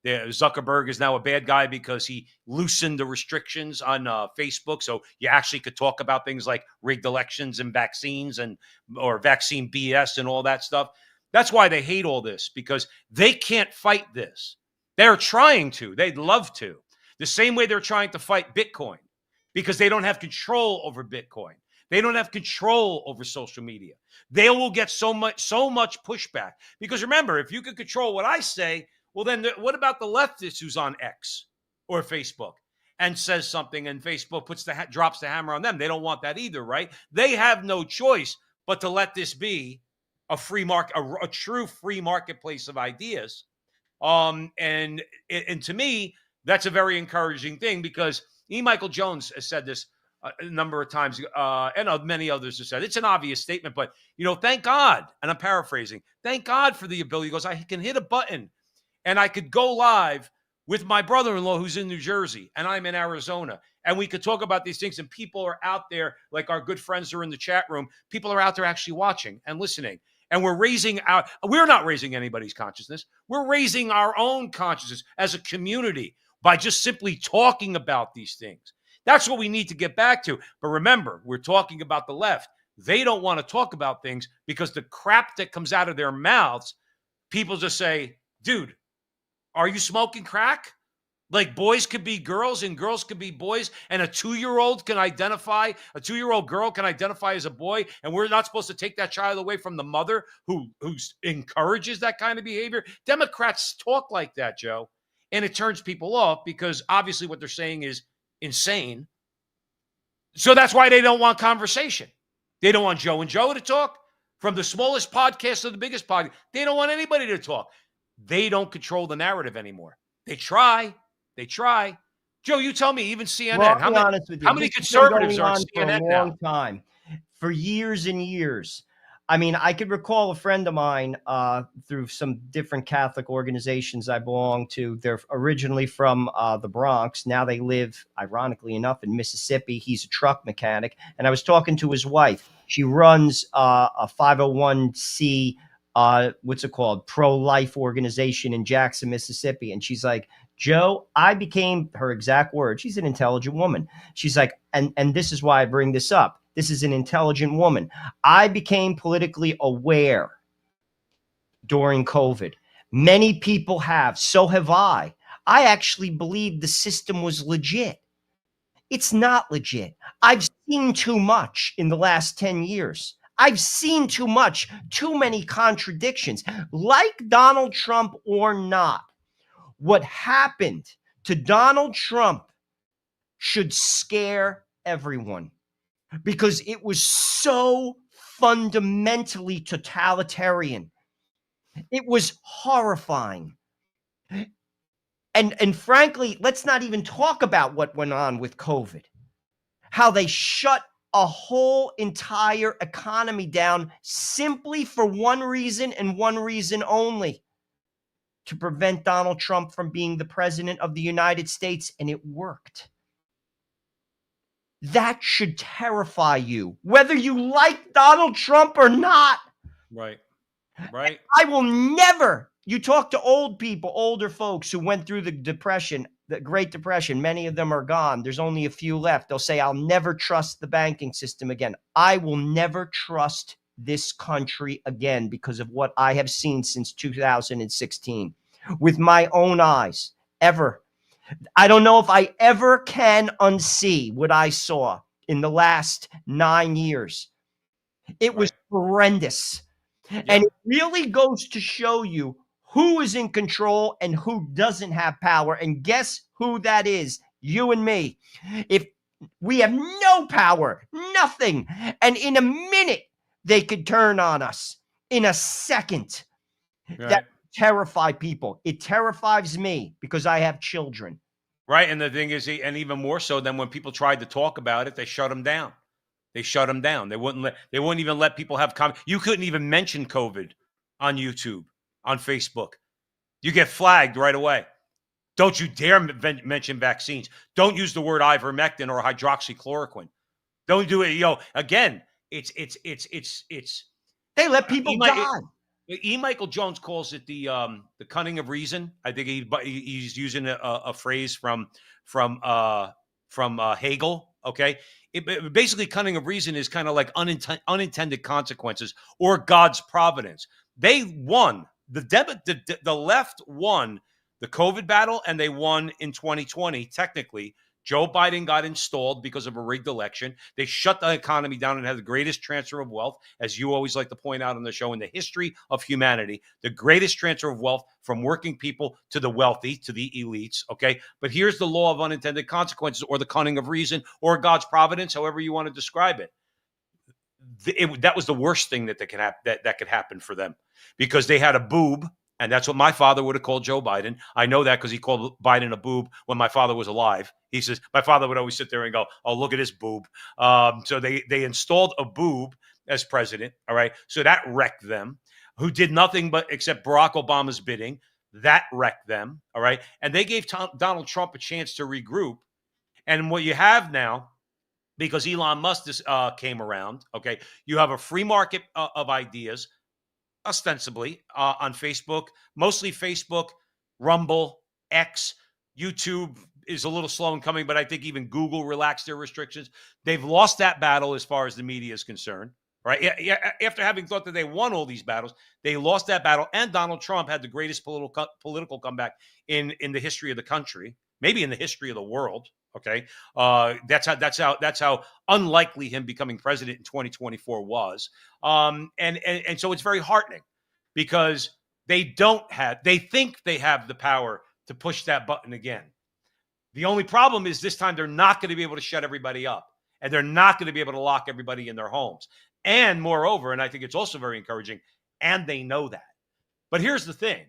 Zuckerberg is now a bad guy because he loosened the restrictions on Facebook. So you actually could talk about things like rigged elections and vaccines or vaccine BS and all that stuff. That's why they hate all this, because they can't fight this. They're trying to. They'd love to. The same way they're trying to fight Bitcoin, because they don't have control over Bitcoin. They don't have control over social media. They will get so much pushback. Because remember, if you can control what I say, well, then what about the leftist who's on X or Facebook and says something, and Facebook drops the hammer on them? They don't want that either, right? They have no choice but to let this be a free market, a true free marketplace of ideas. And to me, that's a very encouraging thing, because E. Michael Jones has said this a number of times, and many others have said it's an obvious statement, but thank God, and I'm paraphrasing, thank God for the ability. He goes, I can hit a button and I could go live with my brother-in-law who's in New Jersey and I'm in Arizona, and we could talk about these things, and people are out there, like our good friends are in the chat room. People are out there actually watching and listening. And we're not raising anybody's consciousness. We're raising our own consciousness as a community by just simply talking about these things. That's what we need to get back to. But remember, we're talking about the left. They don't want to talk about things because the crap that comes out of their mouths, people just say, dude, are you smoking crack? Like boys could be girls and girls could be boys, and a 2-year-old girl can identify as a boy, and we're not supposed to take that child away from the mother who encourages that kind of behavior. Democrats talk like that, Joe, and it turns people off because obviously what they're saying is insane. So that's why they don't want conversation. They don't want Joe and Joe to talk, from the smallest podcast to the biggest podcast. They don't want anybody to talk. They don't control the narrative anymore. They try. Joe, you tell me, even CNN. Well, I'll be honest with you. How many This has been conservatives going are on on for CNN a now? long time, for years and years. I mean, I could recall a friend of mine through some different Catholic organizations I belong to. They're originally from the Bronx. Now they live, ironically enough, in Mississippi. He's a truck mechanic. And I was talking to his wife. She runs a 501c, what's it called? Pro-life organization in Jackson, Mississippi. And she's like, Joe, I became, her exact word, she's an intelligent woman. She's like, and this is why I bring this up. This is an intelligent woman. I became politically aware during COVID. Many people have. So have I. I actually believed the system was legit. It's not legit. I've seen too much in the last 10 years. I've seen too much, too many contradictions. Like Donald Trump or not, what happened to Donald Trump should scare everyone, because it was so fundamentally totalitarian. It was horrifying. And frankly, let's not even talk about what went on with COVID, how they shut a whole entire economy down simply for one reason and one reason only: to prevent Donald Trump from being the president of the United States. And it worked. That should terrify you, whether you like Donald Trump or not. Right. I will never, you talk to old people, older folks who went through the Depression, the Great Depression, many of them are gone. There's only a few left. They'll say, I'll never trust the banking system again. I will never trust this country again because of what I have seen since 2016 with my own eyes, ever. I don't know if I ever can unsee what I saw in the last 9 years. It was horrendous. Yeah. And it really goes to show you who is in control and who doesn't have power. And guess who that is? You and me. If we have no power, nothing, and in a minute, they could turn on us in a second. Right. That terrify people. It terrifies me because I have children. Right. And the thing is, and even more so than when people tried to talk about it, they shut them down. They wouldn't even let people have comment. You couldn't even mention COVID on YouTube, on Facebook. You get flagged right away. Don't you dare mention vaccines. Don't use the word ivermectin or hydroxychloroquine. Don't do it. Again, it's They let people die. E. Michael Jones calls it the cunning of reason. I think he's using a phrase from Hegel. Okay, basically, cunning of reason is kind of like unintended consequences or God's providence. They won the left won the COVID battle, and they won in 2020. Technically, Joe Biden got installed because of a rigged election. They shut the economy down and had the greatest transfer of wealth, as you always like to point out on the show, in the history of humanity, the greatest transfer of wealth from working people to the wealthy, to the elites, okay? But here's the law of unintended consequences, or the cunning of reason, or God's providence, however you want to describe it. That was the worst thing that could happen for them, because they had a boob. And that's what my father would have called Joe Biden. I know that because he called Biden a boob when my father was alive. He says, my father would always sit there and go, oh, look at his boob. So they installed a boob as president. All right. So that wrecked them, who did nothing but accept Barack Obama's bidding. That wrecked them. All right. And they gave Donald Trump a chance to regroup. And what you have now, because Elon Musk came around, okay, you have a free market of ideas, ostensibly on Facebook, mostly Facebook, Rumble, X, YouTube is a little slow in coming, but I think even Google relaxed their restrictions. They've lost that battle as far as the media is concerned, right? After having thought that they won all these battles, they lost that battle, and Donald Trump had the greatest political comeback in the history of the country, maybe in the history of the world. Okay, that's how unlikely him becoming president in 2024 was, and so it's very heartening, because they think they have the power to push that button again. The only problem is this time they're not going to be able to shut everybody up, and they're not going to be able to lock everybody in their homes. And moreover, and I think it's also very encouraging, and they know that. But here's the thing: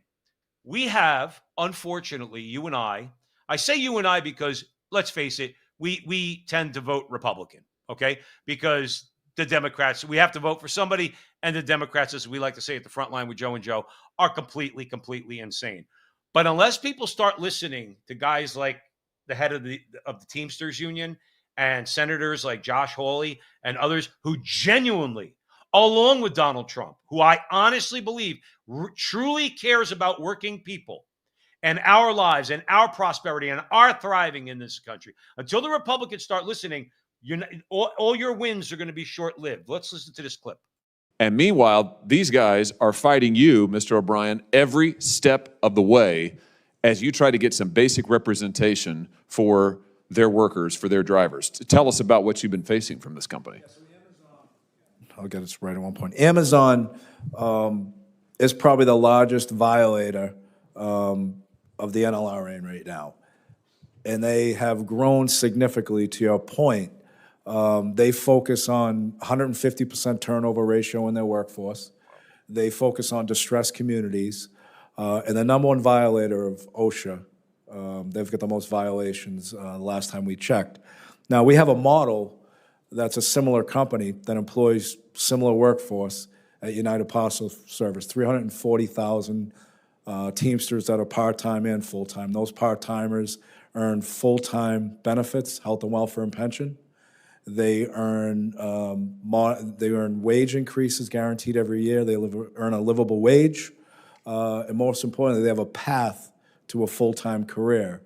we have, unfortunately, you and I say you and I because, let's face it, we tend to vote Republican, okay? Because the Democrats, we have to vote for somebody, and the Democrats, as we like to say at the front line with Joe and Joe, are completely insane. But unless people start listening to guys like the head of the Teamsters Union and senators like Josh Hawley and others who genuinely, along with Donald Trump, who I honestly believe truly cares about working people and our lives and our prosperity and our thriving in this country, until the Republicans start listening, all your wins are going to be short-lived. Let's listen to this clip. And meanwhile, these guys are fighting you, Mr. O'Brien, every step of the way as you try to get some basic representation for their workers, for their drivers. Tell us about what you've been facing from this company. I'll get it right at one point. Amazon is probably the largest violator of the NLRA right now. And they have grown significantly, to your point. They focus on 150% turnover ratio in their workforce. They focus on distressed communities. And the number one violator of OSHA, they've got the most violations last time we checked. Now, we have a model that's a similar company that employs similar workforce at United Parcel Service, 340,000 Teamsters that are part-time and full-time. Those part-timers earn full-time benefits, health and welfare and pension. They earn wage increases guaranteed every year. They earn a livable wage. And most importantly, they have a path to a full-time career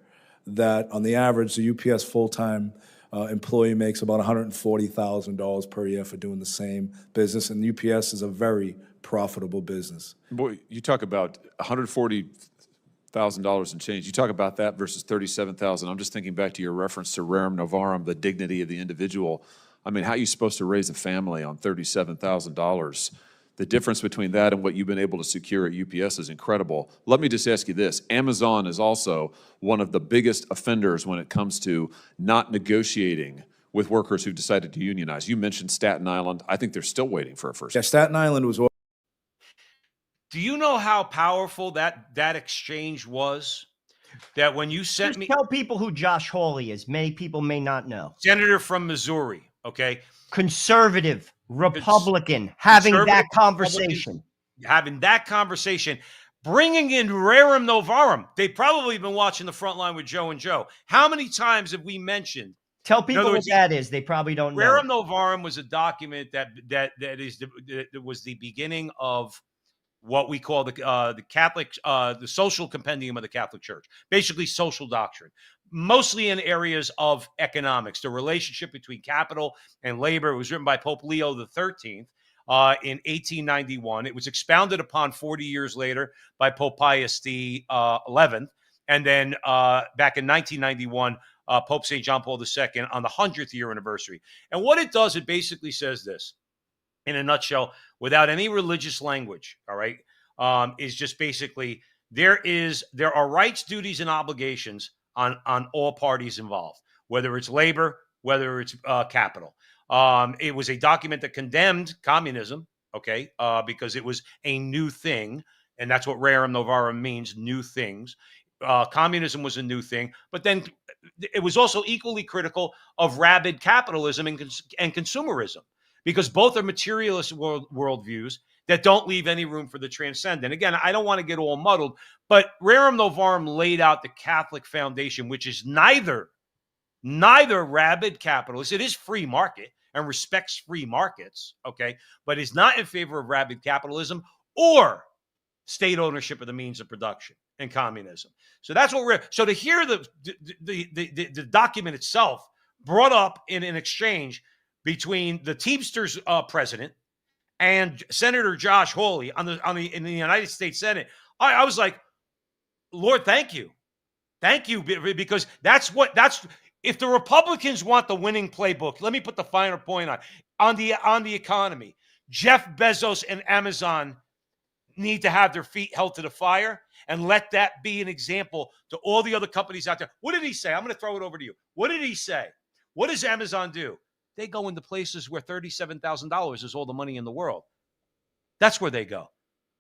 that, on the average, the UPS full-time employee makes about $140,000 per year for doing the same business. And UPS is a very profitable business. Boy, you talk about $140,000 in change. You talk about that versus $37,000. I'm just thinking back to your reference to rerum novarum, the dignity of the individual. I mean, how are you supposed to raise a family on $37,000? The difference between that and what you've been able to secure at UPS is incredible. Let me just ask you this. Amazon is also one of the biggest offenders when it comes to not negotiating with workers who've decided to unionize. You mentioned Staten Island. I think they're still waiting for a first. Yeah, Staten Island was. Do you know how powerful that exchange was? That when you sent me... Tell people who Josh Hawley is. Many people may not know. Senator from Missouri, okay? Conservative, Republican, having that conversation. Having that conversation, bringing in rerum novarum. They've probably been watching the front line with Joe and Joe. How many times have we mentioned Tell people other what words, that is. They probably don't know. Rerum Novarum was a document that was the beginning of what we call the Catholic, the social compendium of the Catholic Church, basically social doctrine, mostly in areas of economics, the relationship between capital and labor. It was written by Pope Leo XIII in 1891. It was expounded upon 40 years later by Pope Pius XI, and then back in 1991, Pope St. John Paul II on the 100th year anniversary. And what it does, it basically says this, in a nutshell, without any religious language, all right, is just basically there are rights, duties, and obligations on all parties involved, whether it's labor, whether it's capital. It was a document that condemned communism, okay, because it was a new thing, and that's what Rerum Novarum means, new things. Communism was a new thing, but then it was also equally critical of rabid capitalism and consumerism, because both are materialist worldviews that don't leave any room for the transcendent. Again, I don't want to get all muddled, but Rerum Novarum laid out the Catholic foundation, which is neither rabid capitalist. It is free market and respects free markets, okay, but is not in favor of rabid capitalism or state ownership of the means of production and communism. So that's what so to hear the document itself brought up in an exchange between the Teamsters president and Senator Josh Hawley in the United States Senate, I was like, Lord, thank you, because that's if the Republicans want the winning playbook. Let me put the finer point on the economy. Jeff Bezos and Amazon need to have their feet held to the fire, and let that be an example to all the other companies out there. What did he say? I'm going to throw it over to you. What did he say? What does Amazon do? They go into places where $37,000 is all the money in the world. That's where they go.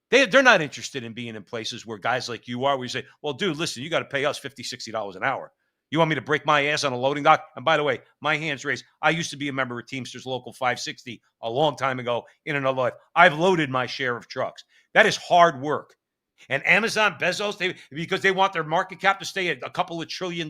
They're not interested in being in places where guys like you are, where you say, well, dude, listen, you got to pay us $50, $60 an hour. You want me to break my ass on a loading dock? And by the way, my hand's raised. I used to be a member of Teamsters Local 560 a long time ago in another life. I've loaded my share of trucks. That is hard work. And Amazon, Bezos, because they want their market cap to stay at a couple of $1 trillion,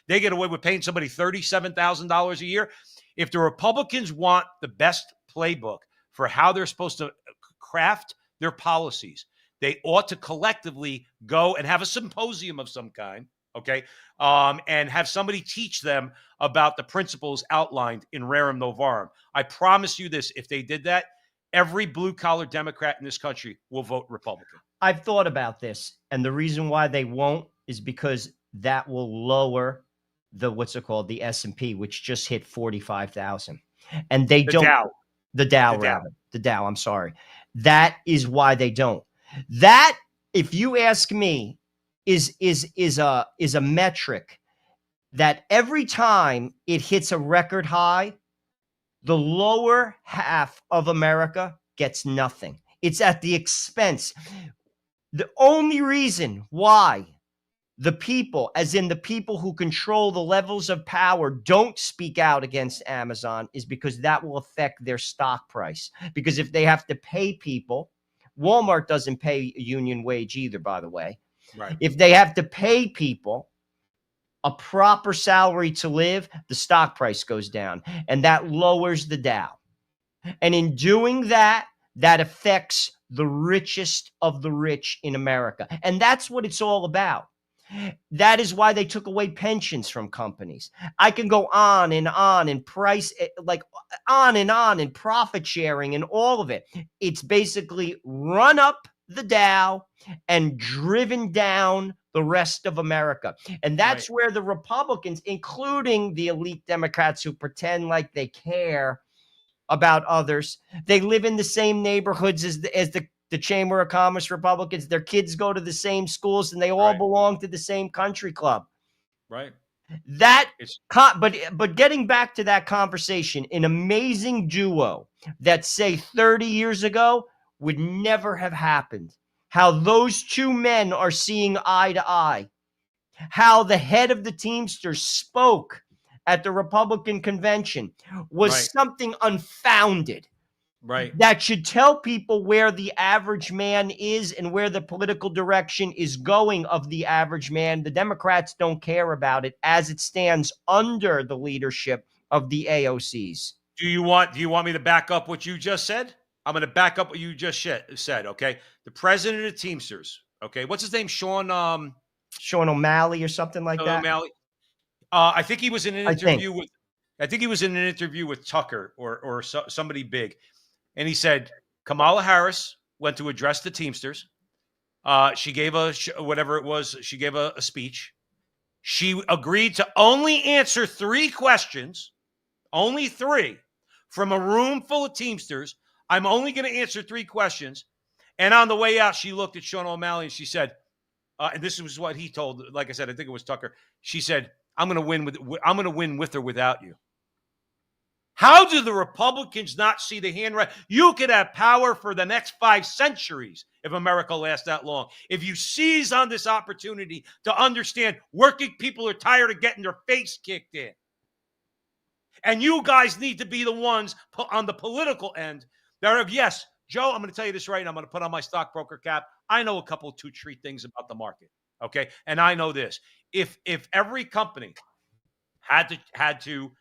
they get away with paying somebody $37,000 a year. If the Republicans want the best playbook for how they're supposed to craft their policies, they ought to collectively go and have a symposium of some kind, okay, and have somebody teach them about the principles outlined in Rerum Novarum. I promise you this, if they did that, every blue-collar Democrat in this country will vote Republican. I've thought about this, and the reason why they won't is because that will lower the S&P, which just hit 45,000. And they don't. The Dow, I'm sorry. That is why they don't. That, if you ask me, is a metric that every time it hits a record high, the lower half of America gets nothing. It's at the expense. The only reason why the people, as in the people who control the levels of power, don't speak out against Amazon is because that will affect their stock price. Because if they have to pay people, Walmart doesn't pay a union wage either, by the way. Right. If they have to pay people a proper salary to live, the stock price goes down, and that lowers the Dow. And in doing that, that affects the richest of the rich in America. And that's what it's all about. That is why they took away pensions from companies. I can go on and price, like on and profit sharing and all of it. It's basically run up the Dow and driven down the rest of America. And that's where the Republicans, including the elite Democrats who pretend like they care about others, they live in the same neighborhoods as the Chamber of Commerce Republicans. Their kids go to the same schools, and they all belong to the same country club. Right. But getting back to that conversation, an amazing duo that, say, 30 years ago would never have happened. How those two men are seeing eye to eye. How the head of the Teamsters spoke at the Republican convention was something unfounded. Right. that should tell people where the average man is and where the political direction is going of the average man. The Democrats don't care about it as it stands under the leadership of the AOCs. Do you want me to back up what you just said? I'm going to back up what you just said, okay? The president of Teamsters, okay? What's his name? Sean O'Malley or something like that. O'Malley. I think he was in an interview with Tucker or somebody big. And he said Kamala Harris went to address the Teamsters. She gave whatever it was, she gave a speech. She agreed to only answer 3 questions, only 3, from a room full of Teamsters. I'm only going to answer 3 questions. And on the way out, she looked at Sean O'Malley and she said, and this was what he told, like I said, I think it was Tucker. She said, I'm going to win with or without you. How do the Republicans not see the handwriting? You could have power for the next 5 centuries if America lasts that long. If you seize on this opportunity to understand working people are tired of getting their face kicked in. And you guys need to be the ones on the political end that are, yes, Joe, I'm going to tell you this right now. I'm going to put on my stockbroker cap. I know a couple of 2-3 things about the market. Okay. And I know this. If every company had to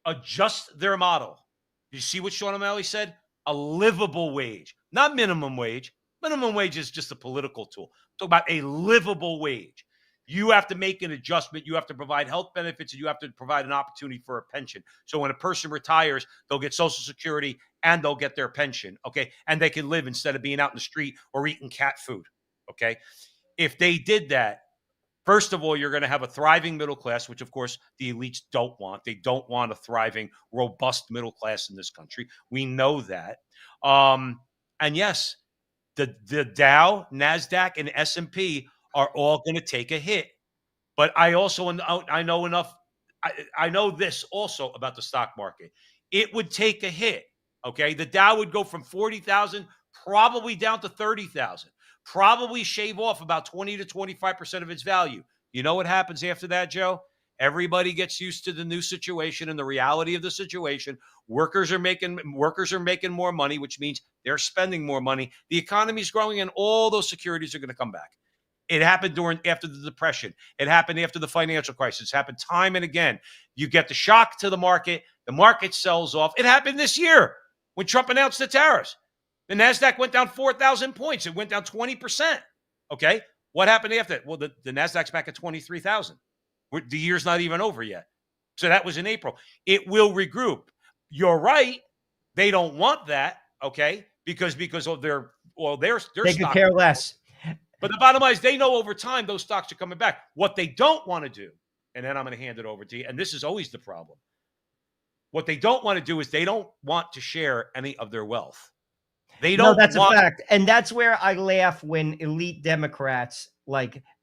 adjust their model. You see what Sean O'Malley said? A livable wage, not minimum wage. Minimum wage is just a political tool. Talk about a livable wage. You have to make an adjustment. You have to provide health benefits, and you have to provide an opportunity for a pension. So when a person retires, they'll get Social Security and they'll get their pension, okay? And they can live instead of being out in the street or eating cat food, okay? If they did that, first of all, you're going to have a thriving middle class, which, of course, the elites don't want. They don't want a thriving, robust middle class in this country. We know that. And yes, the Dow, NASDAQ, and S&P are all going to take a hit. But I know enough. I know this also about the stock market. It would take a hit, okay? The Dow would go from 40,000 probably down to 30,000. Probably shave off about 20 to 25% of its value. You know what happens after that, Joe? Everybody gets used to the new situation and the reality of the situation. Workers are making more money, which means they're spending more money. The economy is growing, and all those securities are going to come back. It happened after the Depression. It happened after the financial crisis. It happened time and again. You get the shock to the market sells off. It happened this year when Trump announced the tariffs. The NASDAQ went down 4,000 points. It went down 20%. Okay. What happened after that? Well, the NASDAQ's back at 23,000. The year's not even over yet. So that was in April. It will regroup. You're right. They don't want that. Okay. Because of their they could care less. But the bottom line is they know over time those stocks are coming back. What they don't want to do, and then I'm going to hand it over to you, and this is always the problem. What they don't want to do is they don't want to share any of their wealth. They don't. No, that's a fact. And that's where I laugh when elite Democrats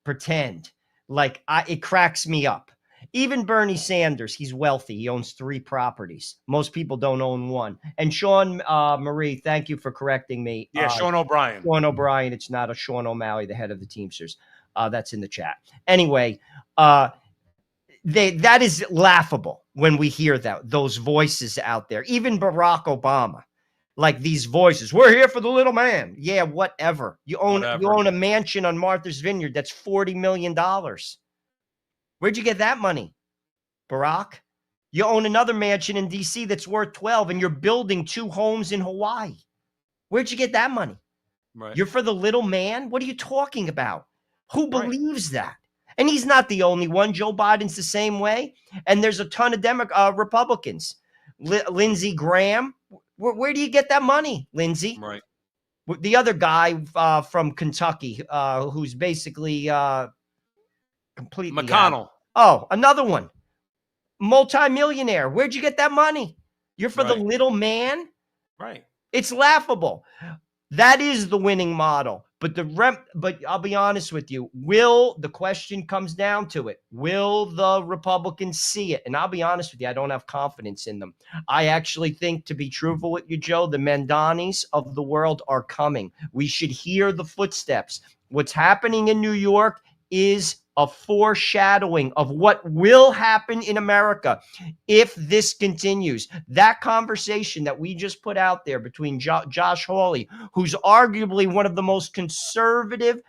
pretend. It cracks me up. Even Bernie Sanders, he's wealthy. He owns 3 properties. Most people don't own 1. And Sean Marie, thank you for correcting me. Yeah, Sean O'Brien. Sean O'Brien. It's not a Sean O'Malley, the head of the Teamsters. That's in the chat. Anyway, that is laughable when we hear those voices out there. Even Barack Obama. These voices, we're here for the little man. Yeah, whatever. You own a mansion on Martha's Vineyard that's $40 million. Where'd you get that money, Barack? You own another mansion in D.C. that's worth 12, and you're building 2 homes in Hawaii. Where'd you get that money? Right. You're for the little man? What are you talking about? Who believes that? And he's not the only one. Joe Biden's the same way. And there's a ton of Republicans. Lindsey Graham. Where do you get that money, Lindsey? Right. The other guy from Kentucky, who's basically completely McConnell. Another one, multimillionaire. Where'd you get that money? You're for the little man, right? It's laughable. That is the winning model. But I'll be honest with you. The question comes down to it. Will the Republicans see it? And I'll be honest with you. I don't have confidence in them. I actually think, to be truthful with you, Joe, the Mandanis of the world are coming. We should hear the footsteps. What's happening in New York is a foreshadowing of what will happen in America if this continues. That conversation that we just put out there between Josh Hawley, who's arguably one of the most conservative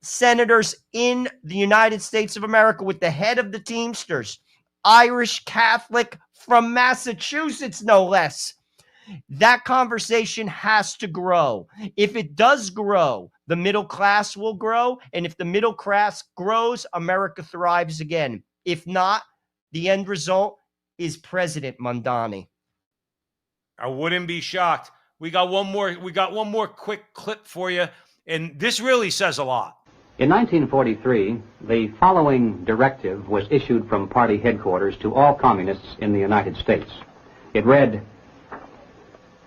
senators in the United States of America, with the head of the Teamsters, Irish Catholic from Massachusetts, no less. That conversation has to grow. If it does grow, the middle class will grow. And if the middle class grows, America thrives again. If not, the end result is President Mondani. I wouldn't be shocked. We got one more quick clip for you. And this really says a lot. In 1943, the following directive was issued from party headquarters to all communists in the United States. It read,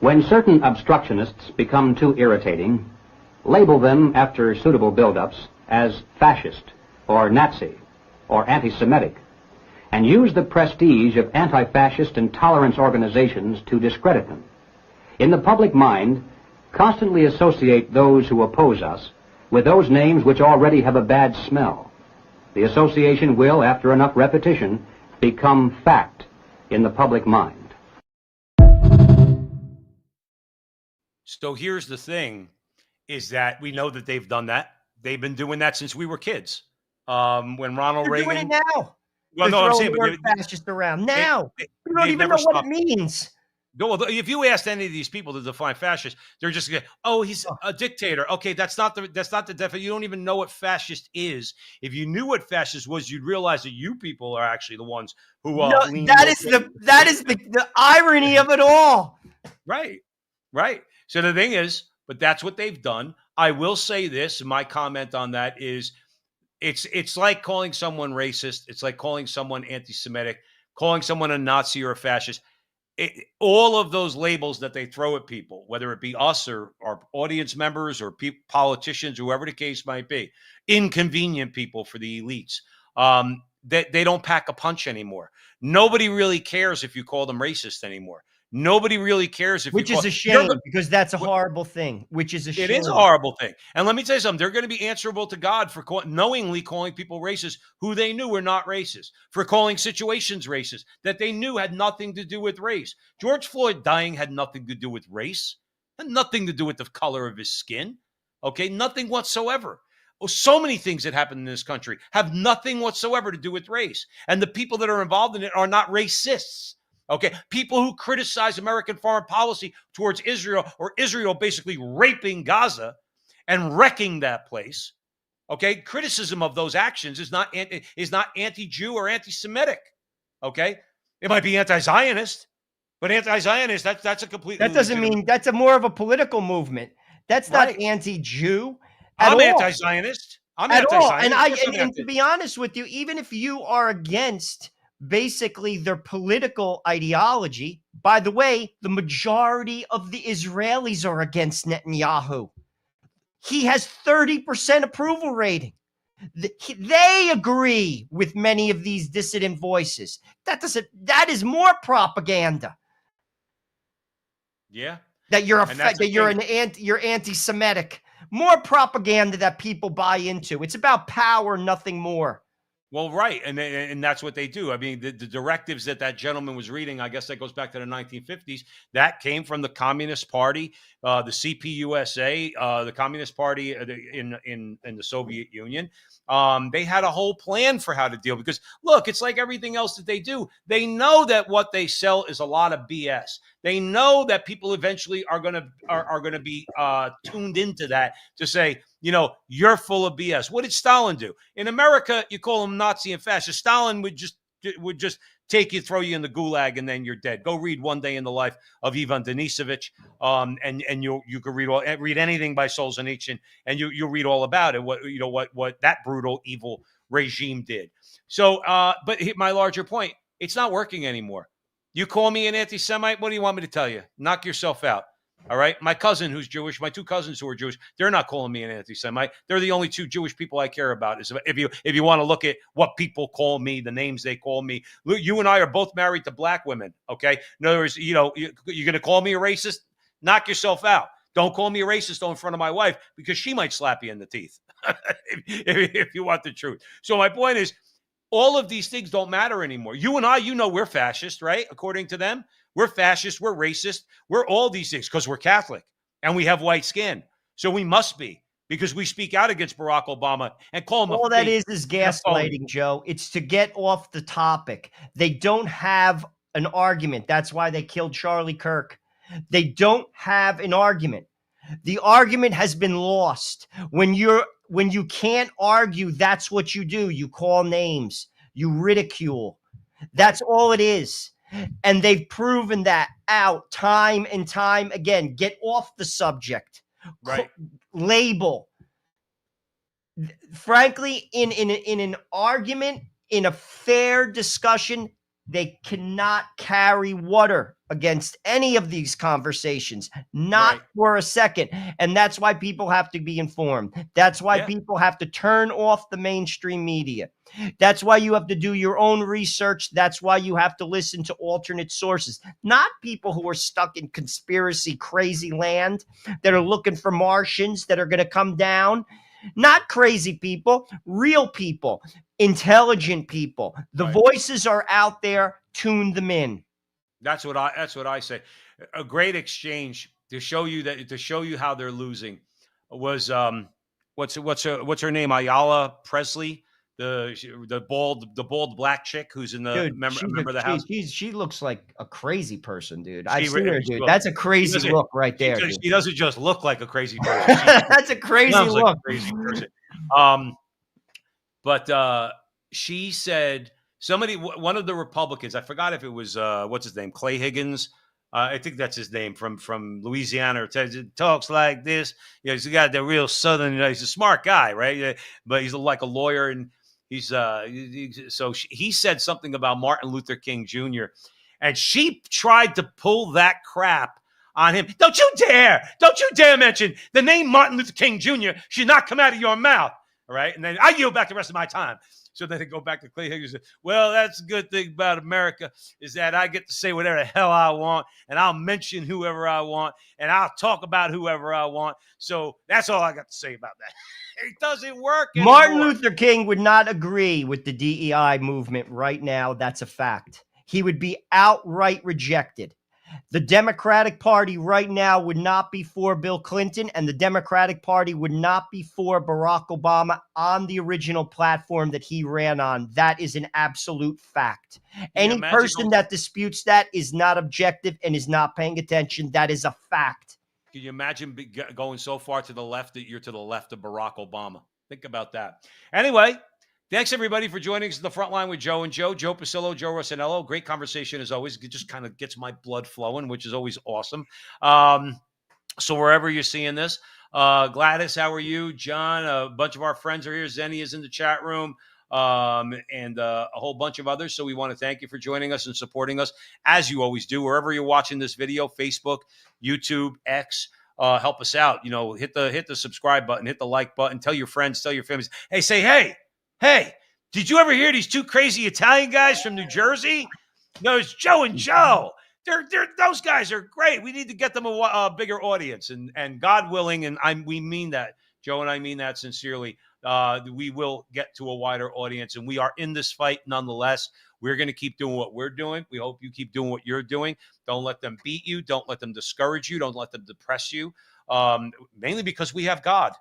"When certain obstructionists become too irritating, label them after suitable buildups as fascist or Nazi or anti-Semitic, and use the prestige of anti-fascist and tolerance organizations to discredit them. In the public mind, constantly associate those who oppose us with those names which already have a bad smell. The association will, after enough repetition, become fact in the public mind." So here's the thing, is that we know that they've done that. They've been doing that since we were kids. When Ronald Reagan... They're doing it now. Well, no, I'm saying... the word fascist around now. You don't even know what it means. No, if you asked any of these people to define fascist, they're just going, "Oh, he's a dictator." Okay, that's not the definition. You don't even know what fascist is. If you knew what fascist was, you'd realize that you people are actually the ones who that is the irony of it all. Right. So the thing is, but that's what they've done. I will say this, and my comment on that is, it's like calling someone racist. It's like calling someone anti-Semitic, calling someone a Nazi or a fascist. All of those labels that they throw at people, whether it be us or our audience members or politicians, whoever the case might be, inconvenient people for the elites, they don't pack a punch anymore. Nobody really cares if you call them racist anymore. Nobody really cares if Which is a shame, because that's a horrible thing. Which is a shame. It is a horrible thing. And let me tell you something. They're going to be answerable to God for knowingly calling people racist who they knew were not racist, for calling situations racist that they knew had nothing to do with race. George Floyd dying had nothing to do with race, had nothing to do with the color of his skin. Okay, nothing whatsoever. So many things that happen in this country have nothing whatsoever to do with race. And the people that are involved in it are not racists. Okay, people who criticize American foreign policy towards Israel, or Israel basically raping Gaza and wrecking that place. Okay, criticism of those actions is not anti-Jew or anti-Semitic. Okay, it might be anti-Zionist, but anti-Zionist, that's a completely... That doesn't mean, that's more of a political movement. That's not anti-Jew. I'm anti-Zionist. I'm anti-Zionist. And to be honest with you, even if you are against basically their political ideology, by the way, the majority of the Israelis are against Netanyahu. He has 30% approval rating. They agree with many of these dissident voices. That is more propaganda. Yeah. That you're you're anti-Semitic. More propaganda that people buy into. It's about power, nothing more. Well, right, and that's what they do. I mean, the directives that gentleman was reading, I guess that goes back to the 1950s. That came from the Communist Party, the CPUSA, the Communist Party in the Soviet Union. They had a whole plan for how to deal, because look, it's like everything else that they do. They know that what they sell is a lot of BS. They know that people eventually are going to be tuned into that to say, you know, you're full of BS. What did Stalin do? In America, you call him Nazi and fascist. Stalin would just take you, throw you in the gulag, and then you're dead. Go read One Day in the Life of Ivan Denisovich, and you can read anything by Solzhenitsyn, and you'll read all about it. What that brutal, evil regime did. So, but my larger point, it's not working anymore. You call me an anti-Semite, what do you want me to tell you? Knock yourself out. All right. My cousin who's Jewish, my two cousins who are Jewish, they're not calling me an anti-Semite. They're the only two Jewish people I care about. If you want to look at what people call me, the names they call me, you and I are both married to black women. Okay. In other words, you're going to call me a racist? Knock yourself out. Don't call me a racist in front of my wife, because she might slap you in the teeth. if you want the truth. So my point is, all of these things don't matter anymore. You and I, we're fascist, right? According to them, we're fascist, we're racist, we're all these things because we're Catholic and we have white skin. So we must be, because we speak out against Barack Obama and call him all a that fake is gaslighting, Joe. It's to get off the topic. They don't have an argument. That's why they killed Charlie Kirk. They don't have an argument. The argument has been lost. When you can't argue, that's what you do. You call names, you ridicule. That's all it is. And they've proven that out time and time again. Get off the subject. Right. Label. Frankly, in an argument, in a fair discussion, they cannot carry water against any of these conversations, not for a second. And that's why people have to be informed. That's why people have to turn off the mainstream media. That's why you have to do your own research. That's why you have to listen to alternate sources, not people who are stuck in conspiracy crazy land that are looking for Martians that are going to come down. Not crazy people, real people, intelligent people. The voices are out there. Tune them in. That's what I say. A great exchange to show you how they're losing was what's her name? Ayala Presley, the bald black chick who's in the member of the house. She looks like a crazy person, dude. I've seen her, dude. That's a crazy look right there. She doesn't just look like a crazy person. That's a crazy look. Like a crazy person. But she said one of the Republicans, I forgot if it was what's his name, Clay Higgins. I think that's his name, from Louisiana. Talks like this. He's got the real Southern. He's a smart guy, right? But he's like a lawyer, and he said something about Martin Luther King Jr. and she tried to pull that crap on him. Don't you dare mention the name Martin Luther King Jr. should not come out of your mouth. All right, and then I yield back the rest of my time. So then they go back to Clay Higgins. Well, that's a good thing about America is that I get to say whatever the hell I want, and I'll mention whoever I want, and I'll talk about whoever I want. So that's all I got to say about that. It doesn't work anymore. Martin Luther King would not agree with the DEI movement right now. That's a fact. He would be outright rejected. The Democratic Party right now would not be for Bill Clinton, and the Democratic Party would not be for Barack Obama on the original platform that he ran on. That is an absolute fact. Any person that disputes that is not objective and is not paying attention. That is a fact. Can you imagine going so far to the left that you're to the left of Barack Obama? Think about that. Anyway, thanks, everybody, for joining us at the front line with Joe and Joe. Joe Pasillo, Joe Rossinello. Great conversation as always. It just kind of gets my blood flowing, which is always awesome. So wherever you're seeing this, Gladys, how are you? John, a bunch of our friends are here. Zenny is in the chat room, and a whole bunch of others. So we want to thank you for joining us and supporting us, as you always do. Wherever you're watching this video, Facebook, YouTube, X, help us out. Hit the subscribe button, hit the like button, tell your friends, tell your families. Hey, did you ever hear these two crazy Italian guys from New Jersey? No, it's Joe and Joe. Those guys are great. We need to get them a bigger audience, and God willing, and we mean that, Joe, and I mean that sincerely. We will get to a wider audience, and we are in this fight nonetheless. We're going to keep doing what we're doing. We hope you keep doing what you're doing. Don't let them beat you. Don't let them discourage you. Don't let them depress you, mainly because we have God.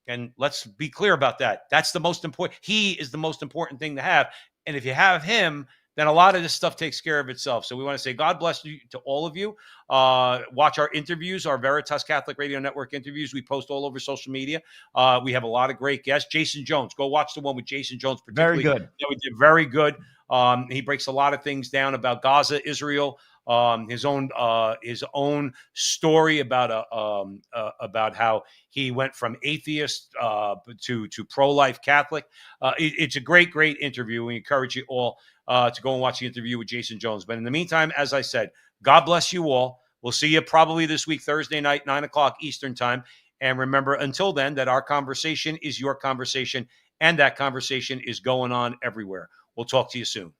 And let's be clear about that. That's the most important. He is the most important thing to have. And if you have him, then a lot of this stuff takes care of itself. So we want to say God bless you to all of you. Watch our interviews, our Veritas Catholic Radio Network interviews. We post all over social media. We have a lot of great guests. Jason Jones, go watch the one with Jason Jones. Very good. Yeah, we did very good. He breaks a lot of things down about Gaza, Israel, his own story about how he went from atheist to pro-life Catholic. It's a great interview. We encourage you all to go and watch the interview with Jason Jones. But in the meantime, as I said, God bless you all. We'll see you probably this week, Thursday night, 9:00 Eastern time. And remember, until then, that our conversation is your conversation, and that conversation is going on everywhere. We'll talk to you soon.